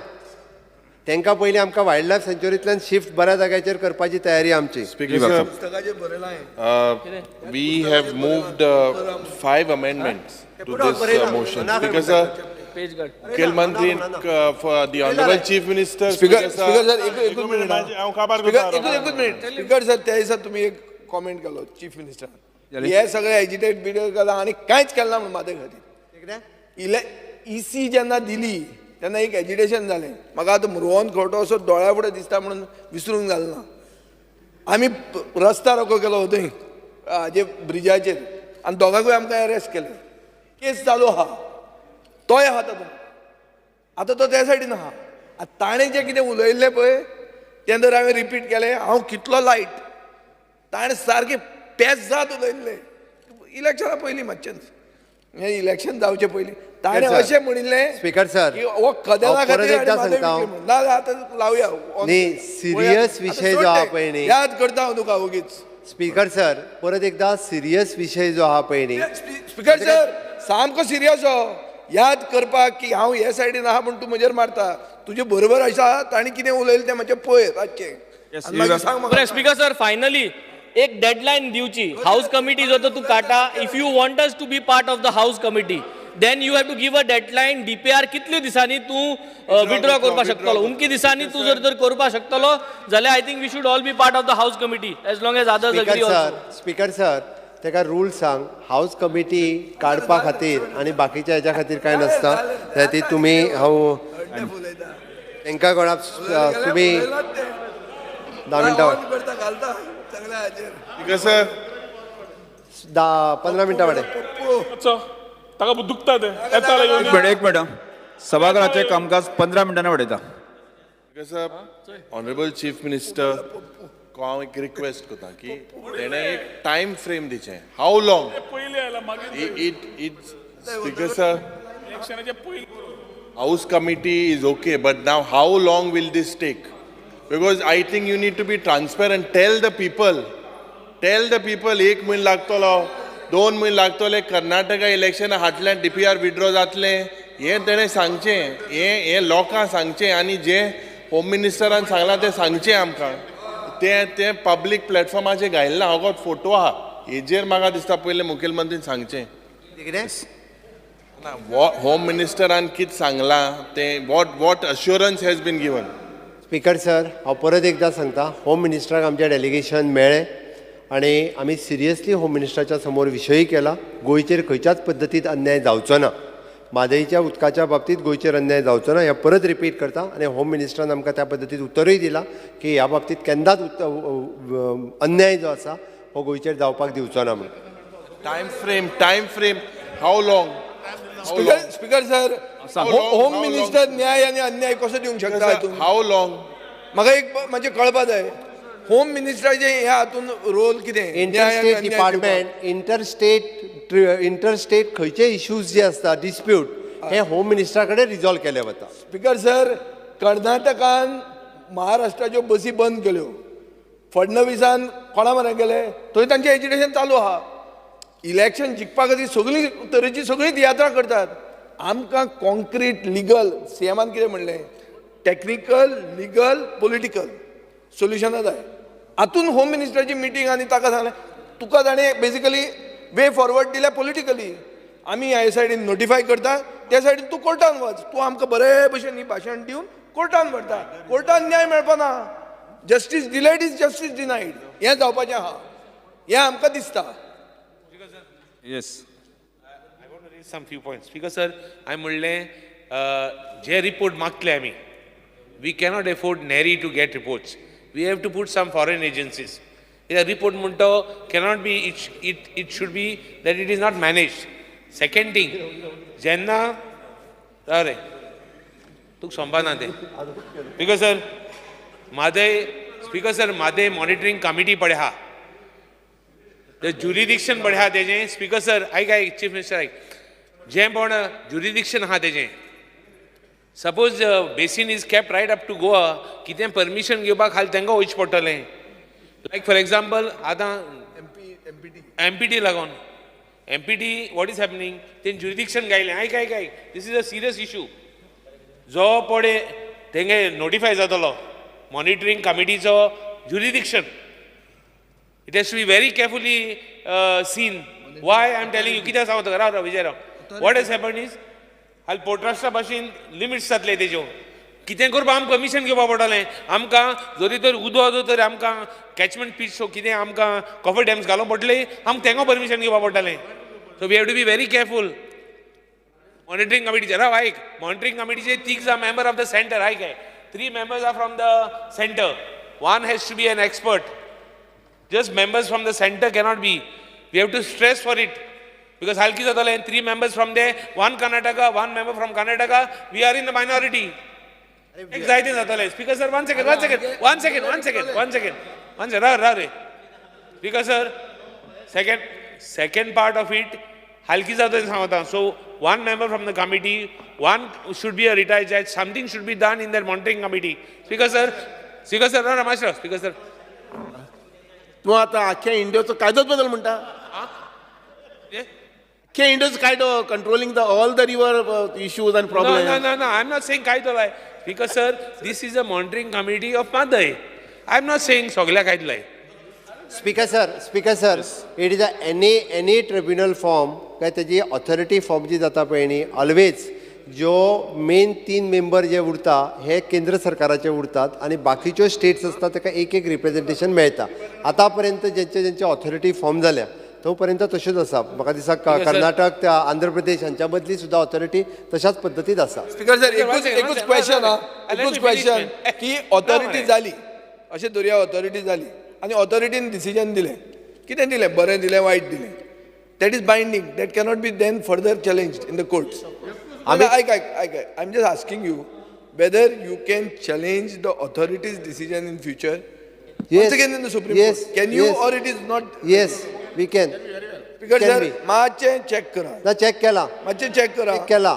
तांकां पयलीं आमकां वायल्ड लायफ सेंच्युरींतल्यान शिफ्ट बऱ्या जाग्याचेर करपाची तयारी आमची. We have moved 5 amendments to this motion because Mukhyamantri for the Honorable Chief Minister. Speaker sir एक मिनिट स्पीकर सर त्या दिसा तुम्ही एक कॉमेंट केलो चीफ मिनिस्टर हे सगळे एजिटेट बिडेट केला आनी कांयच केलें ना म्हणून म्हाजे खातीर. EC जेन्ना दिली तेन्ना एक एजिटेशन जालें. म्हाका आतां मुरवोन खोटो असो दोळ्या फुडें दिसता म्हणून विसरूंक जालें ना. आमी रस्ता रोको केलो थंय हाजे ब्रिजाचेर आनी दोगांकूय आमकां अरेस्ट केलें. केस चालू आहा तोय आहा तातूंत. आतां तो त्या सायडीन आहा. ताणें जें कितें उलयल्लें पळय तें जर हांवें रिपीट केलें हांव कितलो लायट. ताणें सारकें पेजाद उलयल्लें इलेक्शना पयलीं मातशें हें इलेक्शन जावचे पयलीं ताणें अशें म्हणिल्लें स्पीकर सर हो कदेला खातीर ना आतां लावया न्ही सिरियस विशय जो आहा पळय न्ही याद करता हांव तुका उगीच. स्पीकर सर परत एकदा सिरियस विशय जो आहा पळय न्ही स्पीकर सर सामको सिरियस हो याद करपाक की हांव हे सायडीन आहा म्हूण तूं म्हजेर मारता. तुजे बरोबर आसा ताणें कितें उलयलें तें मातशें पळय रातचें. स्पीकर सर फायनली एक डेडलाइन दिवची. हाऊस कमिटी जो तो तू काटा. If you want us to be part of the house committee then you have to give a deadline. DPR कितले दिसांनी तू विड्रॉ करपाक शकतलो. उमकी दिसांनी तू जर करपाक शकतलो जाल्यार I think we should all be part of the house committee as long as others agree also. Speaker sir तेका रूल सांग हाऊस कमिटी काडपा खातीर आनी बाकीच्या हेच्या खातीर कांय नसता. ती तुमी हांव तांकां कोणाक तुमी 10 मिनटां 15 मिनटां वाडे. एक मिनट सभागृहाचे कामकाज 15 मिनटांनी वाडयता. Honorable Chief Minister को हांव एक रिक्वेस्ट करता की तेणें एक टायम फ्रेम दिचें. How long speaker sir house committee is okay but now how long will this take. Because I think you need to be transparent. Tell the people. एक म्हयनो लागतलो 2 म्हयने लागतले. कर्नाटका इलेक्शना फाटल्यान DPR विड्रॉ जातले हें तेणें सांगचें. हें लोकांक सांगचें आनी जें होम मिनिस्टरान सांगलां तें सांगचें आमकां. तें पब्लीक प्लॅटफॉर्माचेर घायल्लें हांव फोटो आहा हेजेर म्हाका दिसता पयलें मुखेलमंत्रीन सांगचें. होम मिनिस्टरान कितें सांगलां तें what assurance has been given. Speaker sir हांव परत एकदां सांगता होम मिनिस्टराक आमचें डेलिगेशन मेळ्ळें आनी आमी सिरियसली होम मिनिस्टराच्या समोर विशयी केला. गोंयचेर खंयच्याच पद्दतीन अन्याय जावचो ना. म्हादईच्या उदकाच्या बाबतींत गोंयचेर अन्याय जावचो ना हें परत रिपीट करता. आनी होम मिनिस्टरान आमकां त्या पद्दतीन उत्तरूय दिलां की ह्या बाबतींत केन्नाच अन्याय जो आसा हो गोंयचेर जावपाक दिवचो ना म्हणून. Time frame how long. Speaker sir home minister न्याय आनी अन्याय कसो दिवंक शकता हातूंत. हाऊ लॉंग म्हाका एक म्हणजे कळपा जाय होम मिनिस्टराचें ह्या हातूंत रोल कितें. इंटरस्टेट डिपार्टमेंट इंटरस्टेट खंयचे इश्यूज जे आसता डिस्प्यूट हे होम मिनिस्टरा कडेन रिजॉल्व केले वता. स्पीकर सर कर्नाटकान महाराष्ट्राच्यो बसी बंद केल्यो. फडणवीसान कोणा म्हऱ्यान गेले थंय तांचें एजिटेशन चालू आहा. इलेक्शन जिखपा खातीर सगळी तरेची सगळी तियात्रां करतात. आमकां कॉन्क्रीट लिगल CMान कितें म्हणलें टॅक्निकल लिगल पॉलिटिकल सोल्युशनां जाय. हातूंत होम मिनिस्टराची मिटींग आनी ताका सांगलें तुका ताणें बेजिकली वे फॉरवर्ड दिल्या पॉलिटिकली आमी ह्या सायडीन नोटिफाय करता, त्या सायडीन तूं कोर्टान वच, तूं आमकां बरे भशेन ही भाशण दिवन कोर्टान व्हरता. कोर्टान न्याय मेळपाना. Justice delayed is justice denied. हें जावपाचें आहा, हें आमकां दिसता. Yes. some few points. Speaker sir, I म्हणलें जे report मागतले आमी, we cannot afford nary to get reports. We have to put some foreign agencies. The report म्हणतो cannot be, it should be that it is not managed. Second thing, जेन्ना अरे तुका संभाना ते. Speaker sir, Speaker sir, मादे monitoring committee पडे हा. The jurisdiction पडे हा तेजें. Speaker sir, आयक Chief Minister आयक. जें पण jurisdiction आहा तेजें. Suppose basin is kept right up to Goa, कितें permission घेवपाक खाली तेंका वयचें पडटलें. Like for example, आतां MPT लागून. MPT, what is happening? Then jurisdiction गायलें. आयक. This is a serious issue. जो पडे तेंगे notify जातलो. Monitoring committeeचो jurisdiction. It has to be very carefully seen. Why I am telling you, कितें सांगता राव Vijayrao. What has happened is, हाल पोर्ट्रस्टा भाशेन लिमिट्स जातले तेज्यो. कितें करपाक आमकां परमिशन घेवपा पडटलें. आमकां जरी तर उदो आसो तर आमकां कॅचमेंट पीच सो कितें आमकां कॉफर डॅम्स घालूंक पडटले, आमकां तेंगा परमिशन घेवपा पडटलें. So we have to be very careful. Monitoring कमिटीचे राव आयक. मॉनिटरिंग कमिटीचे 3 are member of the centre. आयक 3 members are from the center. 1 has to be an expert. Just members from the center cannot be. We have to stress for it. Because halki zatale 3 members from there, 1 Karnataka, 1 member from Karnataka, we are in the minority. Anxiety zatale. Speaker sir, one second. Speaker sir, second part of it, halki zatale samata. So 1 member from the committee, 1 should be a retired judge. Something should be done in that monitoring committee. Speaker sir, no, Ramashra. Speaker sir. तूं आतां आख्या इंडियाचो कायदोच बदल म्हणटा. आख्या इंडियाचो कायदो controlling all the river issues end problems. No. I'm not saying kaidolai. Because sir, this is a monitoring committee of Madai. I'm not saying sogla kaidolai. Speaker sir, it is any tribunal form काय तेजी authority form जी जाता पळय न्ही, always जो main 3 member जे उरता हे केंद्र सरकाराचे उरतात आनी बाकीच्यो स्टेट्स आसता ताका एक रिप्रेझेंटेशन मेळटा. आतां पर्यंत जेंचे ऑथॉरिटी फॉर्म जाल्या तो पर्यंत तश्योच आसा. म्हाका दिसता कर्नाटक आंध्र प्रदेश हांच्या मदली सुद्दां ऑथॉरिटी तशाच पद्दतीत आसा. स्पीकर सर, एकूच क्वेश्चन की ऑथॉरिटी जाली अशें धरया, ऑथॉरिटी जाली आनी ऑथॉरिटीन डिसिजन दिलें. कितें दिलें? बरें दिलें, वायट दिलें. That is binding. That cannot be then further challenged in the courts. I'm just asking you whether you can challenge the authority's decision in future. Yes. Once again in the Supreme Yes. Court. Can you Yes. or it is not? Yes, we can. Because Can sir, be. मातशें check करा. ना check केला. मातशें check करा. Check केला.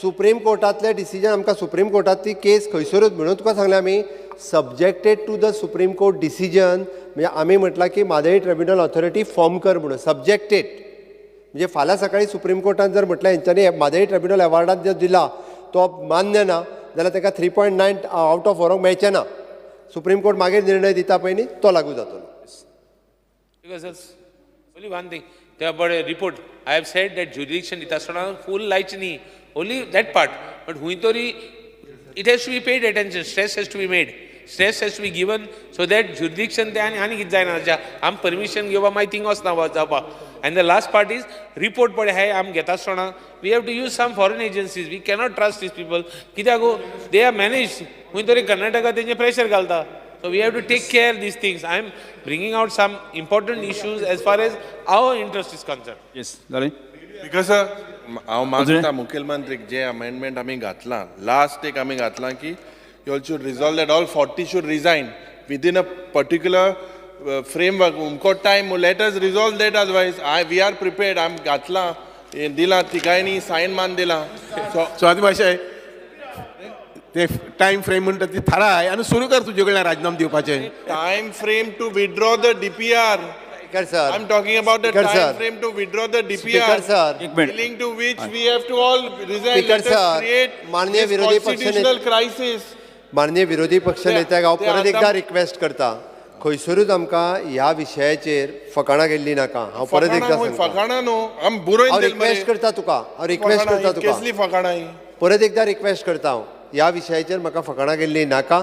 Supreme कोर्टातले decision आमकां supreme कोर्टातली केस खंयसरूच म्हणून तुका सांगलें आमी subjected to the supreme court decision. म्हणजे आमी म्हटलां की म्हादई ट्रिब्युनल ऑथॉरिटी फॉर्म कर म्हणून सबजेक्टेड. म्हणजे फाल्यां सकाळी सुप्रीम कोर्टान जर म्हटलें हेंच्यांनी म्हादई ट्रिब्युनल अवॉर्डान जो दिला तो मान्य ना जाल्यार ताका 3.9 आउट ऑफ 4 मेळचें ना. सुप्रीम कोर्ट मागीर निर्णय दिता पळय न्ही तो लागू जातलो. Because that's only one thing. There about a report. I have said that jurisdiction itasana full light ni. Only that part. But huitori, it has to be paid attention. Stress has to be made. Stress has to be given so that jurisdiction te ani kit जायना. आम permission घेवपा मागीर thing वचना जावपा. And the last part is report पडे हाय आम घेता आसतना we have to use some foreign agencies. We cannot trust these people. कित्याक they are managed. हुंतरी कर्नाटका तेंचे pressure घालता. So we have to take care of these things. I am bringing out some important issues as far as our interest is concerned. Yes जालें. Because हांव मागता मुखेलमंत्रीक जे amendment आमी घातलां, last एक आमी घातलां की you all should resolve that all 40 should resign within a particular framework. उमको time, let us resolve that, otherwise we are prepared. आम घातलां, दिलां तिगायनी सायन मान दिलां. सो आतां मातशें ते टायम फ्रेम म्हणटा ती थाराय आनी सुरू कर तुजे कडल्यान राजीनाम दिवपाचें. Time frame to withdraw the DPR. Speaker sir. I'm talking about the Speaker time sir. frame to withdraw the DPR. Speaker sir. एक minute. Willing to which we have to all resign. Speaker Let us sir. create माननीय this विरोधी पक्ष constitutional crisis. माननीय विरोधी पक्ष नेत्याक हांव परत एकदा रिक्वेस्ट करता खंयसरूच आमकां ह्या विशयाचेर फकाणां गेल्ली नाका. हांव परत एकदां सांगतां. फकाणा न्हू आम बरोवन हांव दिल मरे. रिक्वेस्ट करता तुका, हांव रिक्वेस्ट करता तुका, कसली फकाणा ही? परत एकदा रिक्वेस्ट करता हांव, ह्या विशयाचेर म्हाका फकाणां गेल्ली नाका.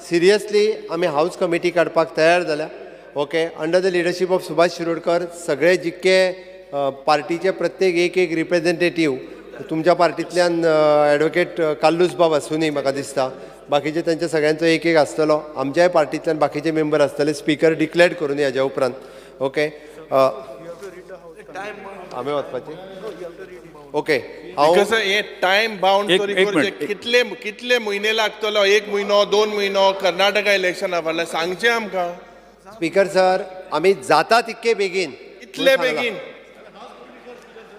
सिरियसली आमी हाऊस कमिटी काडपाक तयार जाल्या. Okay, under the leadership of Subhash Shirodkar सगळे जितके पार्टीचे प्रत्येक एक रिप्रेझेंटेटीव तुमच्या पार्टींतल्यान ॲडवोकेट काल्लूस बाब आसूनी म्हाका दिसता, बाकीचे तांच्या सगळ्यांचो एक आसतलो, आमच्याय पार्टींतल्यान बाकीचे मेंबर आसतले. स्पीकर डिक्लेअर करून हेज्या उपरांत. ओके, आमी वचपाची. ओके, हांव कसं हे टायम बाउंड एक करी मिनिट. कितले म्हयने लागतलो? 1 म्हयनो 2 म्हयनो कर्नाटका इलेक्शना फाटल्यान सांगचें आमकां. स्पीकर सर, आमी जाता तितके बेगीन. इतले बेगीन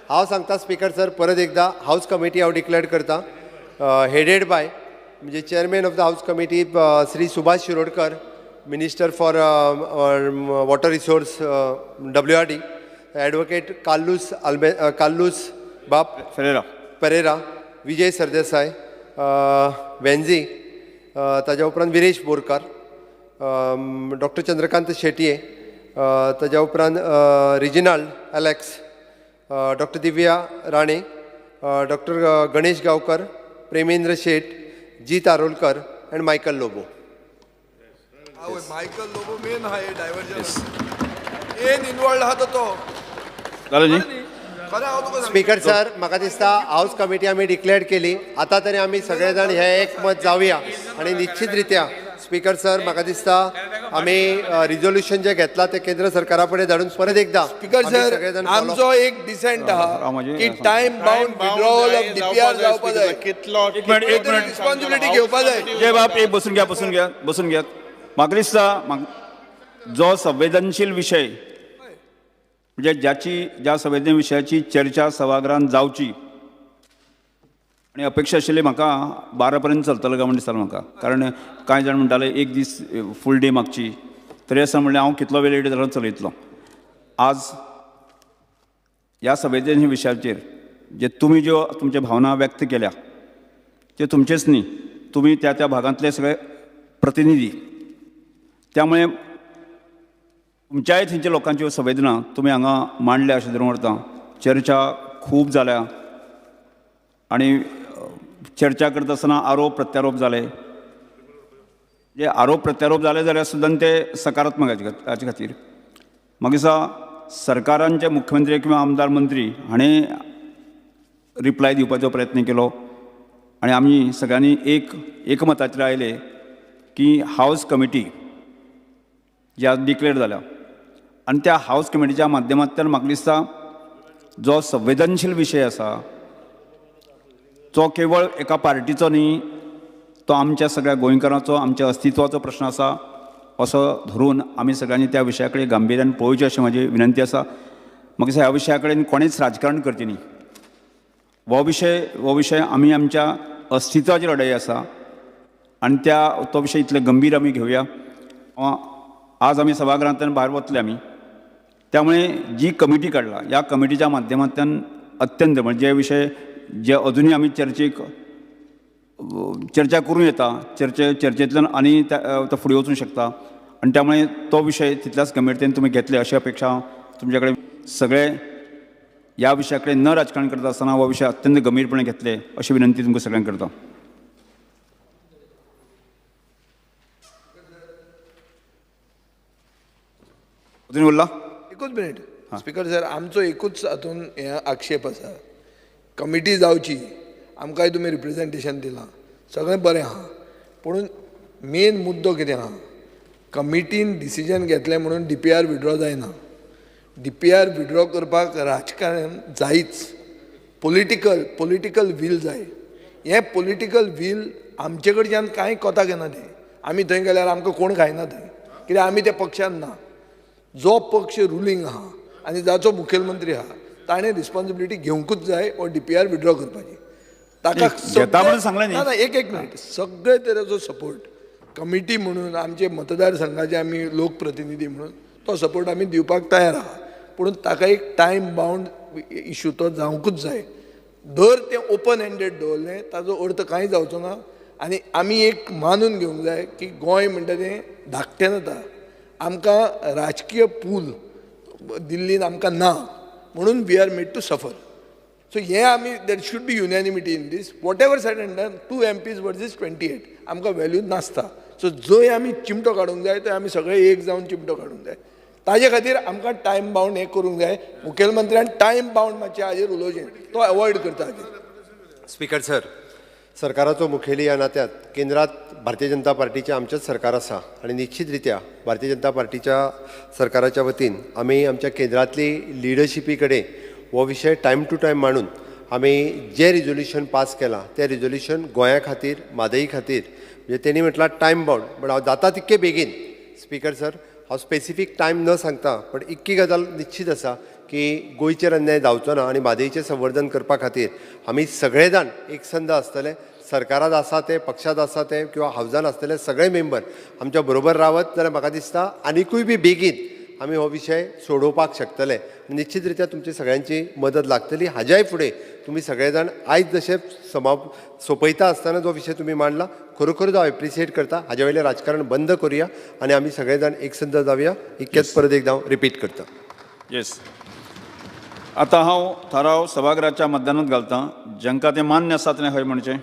हांव सांगता स्पीकर सर, परत एकदा हाऊस कमिटी हांव डिक्लेअर करता, हेडेड बाय म्हणजे chairman of the house committee Shri Subhash Shirodkar, minister for water resource WRD, advocate Carlos बाब पेरेरा, विजय सरदेसाय, वेंझी, ताज्या उपरांत विरेश बोरकार, डॉक्टर चंद्रकांत शेटये, ताज्या उपरांत Reginald Alex, doctor Divya Rane, doctor Ganesh Gaonkar, Premendra Shet, Jit Arolkar and Michael Lobo. Michael Lobo मेन हा हे डायव्हर्जन मेन इन्वॉल्ड आहा तो जालें न्ही? खरें हांव तुका स्पीकर सर, म्हाका दिसता हाऊस कमिटी आमी डिक्लेअर केली. आता तरी आमी सगळे जाण हे एकमत जावया आणि निश्चित रित्या स्पीकर सर म्हाका दिसता आमी रिझोल्युशन जे घेतला ते केंद्र सरकारा कडेन धाडून परत एकदा स्पीकर आमी सर सगळे जाण follow- आमचो एक डिसेंट आहा की time bound withdrawal of DPR जावपा जाय. कितलो एक मिनिट. रिस्पॉन्सिबिलिटी घेवपा जाय. जय बाप, एक बसून घ्या. म्हाका दिसता जो संवेदनशील विशय म्हणजे ज्या संवेदनशील विशयाची चर्चा सभागृहांत जावची आणि अपेक्षा आशिल्ली म्हाका 12 पर्यंत चलतलो काय म्हण दिसतालो म्हाका. कारण कांय जाण म्हणटाले एक दीस फूल डे मागची, तरी आसा म्हणल्यार हांव कितलो वेळ लेट जालो चलयतलो. आज ह्या संवेदनशील विशयाचेर जे तुमी ज्यो तुमच्या भावना व्यक्त केल्या ते तुमचेच न्ही, तुमी त्या भागांतले सगळे प्रतिनिधी. त्यामुळे तुमच्याय थंयच्या लोकांच्यो संवेदना तुमी हांगा मांडल्या अशें धरून व्हरता. चर्चा खूब जाल्या आणि चर्चा करता आसतना आरोप प्रत्यारोप जाले. जे आरोप प्रत्यारोप जाले जाल्यार सुद्दां ते सकारात्मक हाचे खातीर म्हाका दिसता सरकारांचे मुख्यमंत्री किंवा आमदार मंत्री हाणें रिप्लाय दिवपाचो प्रयत्न केलो आणि आमी सगळ्यांनी एकमताचेर आयले की हाऊस कमिटी जी आज डिक्लेअर जाल्या आणि त्या हाऊस कमिटीच्या माध्यमांतल्यान म्हाका दिसता जो संवेदनशील विशय आसा तो केवळ एका पार्टीचो न्ही, तो आमच्या सगळ्या गोंयकारांचो, आमच्या अस्तित्वाचो प्रश्न आसा असो धरून आमी सगळ्यांनी त्या विशया कडेन गांभिर्यान पळोवचें अशी म्हाजी विनंती आसा. म्हाका दिसता ह्या विशया कडेन कोणेच राजकारण करचें न्ही. हो विशय आमी आमच्या अस्तित्वाची लढाई आसा आणि तो विशय इतले गंभीर आमी घेवया. आज आमी सभागृहांतल्यान भायर वतले आमी, त्यामुळे जी कमिटी काडला ह्या कमिटीच्या माध्यमांतल्यान अत्यंत म्हणजे जे विशय जे अजूनही आमी चर्चा करूं येता, चर्चेंतल्यान आनी तो फुडें वचूंक शकता आणि त्यामुळे तो विशय तितल्याच गंभीरतेन तुमी घेतले अशी अपेक्षा हांव तुमचे कडेन सगळे ह्या विशया कडेन न राजकारण करता आसतना हो विशय अत्यंत गंभीरपणे घेतले अशी विनंती तुमकां सगळ्यांक करता. अजून उरला एकूच मिनिट स्पीकर सर, आमचो एकूच हातून हे आक्षेप आसा, कमिटी जावची, आमकांय तुमी रिप्रेझेंटेशन दिलां, सगळें बरें आहा, पूण मेन मुद्दो कितें आहा, कमिटीन डिसिजन घेतलें म्हणून DPR विड्रॉ जायना. DPR विड्रॉ करपाक राजकारण जायच, पॉलिटिकल वील जाय. हें पॉलिटिकल वील आमचे कडच्यान कांय कोताक येना तें. आमी थंय गेल्यार आमकां कोण खायना थंय, कित्याक आमी त्या पक्षान ना. जो पक्ष रुलींग आहा आनी जाचो मुखेलमंत्री आहा ताणें रिस्पॉन्सिबिलिटी घेवंकूच जाय वा DPR विड्रॉ करपाची. ताका ना एक मिनिट, सगळे तरेचो सपोर्ट कमिटी म्हणून आमचे मतदारसंघाचे आमी लोकप्रतिनिधी म्हणून तो सपोर्ट आमी दिवपाक तयार आहा, पूण ताका एक टायम बाउंड इश्यू तो जावंकूच जाय. दर तें ओपन एंडेड दवरलें ताजो अर्थ कांय जावचो ना. आनी आमी एक मानून घेवंक जाय की गोंय म्हणटा तें धाकटें जाता आमकां राजकीय पूल दिल्लीन आमकां ना म्हणून we are made to suffer. So हे आमी there should be unanimity in these what ever सायड डन 2 MPs वर्सीस 28 आमकां व्हॅल्यू नासता. सो जंय आमी चिमटो काडूंक जाय थंय आमी सगळे एक जावन चिमटो काडूंक जाय. ताजे खातीर आमकां टायम बाउंड हें करूंक जाय. मुखेलमंत्र्यान टायम बाउंड मातशें हाजेर उलोवचें तो अवॉयड करता हाजेर. स्पीकर सर, सरकाराचो मुखेली ह्या नात्यात केंद्रात भारतीय जनता पार्टीचें आमचेंच सरकार आसा आनी निश्चित रित्या भारतीय जनता पार्टीच्या सरकाराच्या वतीन आमी आमच्या केंद्रांतली लिडरशिपी कडेन हो विशय टायम टू टायम मांडून आमी जें रिजोल्युशन पास केलां तें रिजोल्युशन गोंया खातीर म्हादई खातीर म्हणजे तेणी म्हटलां टायम बाउंड पण हांव जाता तितके बेगीन स्पीकर सर हांव स्पेसिफीक टायम न सांगता पण इतकी गजाल निश्चित आसा की गोंयचेर अन्याय जावचो ना आनी म्हादईचें संवर्धन करपा खातीर आमी सगळे जाण एकसंद आसतले. सरकारांत आसा ते पक्षांत आसा ते किंवा हावजान आसतले सगळे मेंबर आमच्या बरोबर रावत जाल्यार म्हाका दिसता आनिकूय बी बेगीन आमी हो विशय सोडोवपाक शकतले. निश्चित रित्या तुमची सगळ्यांची मदत लागतली. हाज्याय फुडें तुमी सगळे जाण आयज जशे सोंपयता आसतना जो विशय तुमी मांडला खरोखरच हांव एप्रिशिएट करता. हाजे वयलें राजकारण बंद करुया आनी आमी सगळे जाण एकसंद जावया. इतकेच परत एकदां हांव रिपीट करता. येस. आतां हांव थाराव सभागृहाच्या मतदानांत घालतां. जांकां तें मान्य आसा तेणें हय म्हणचें.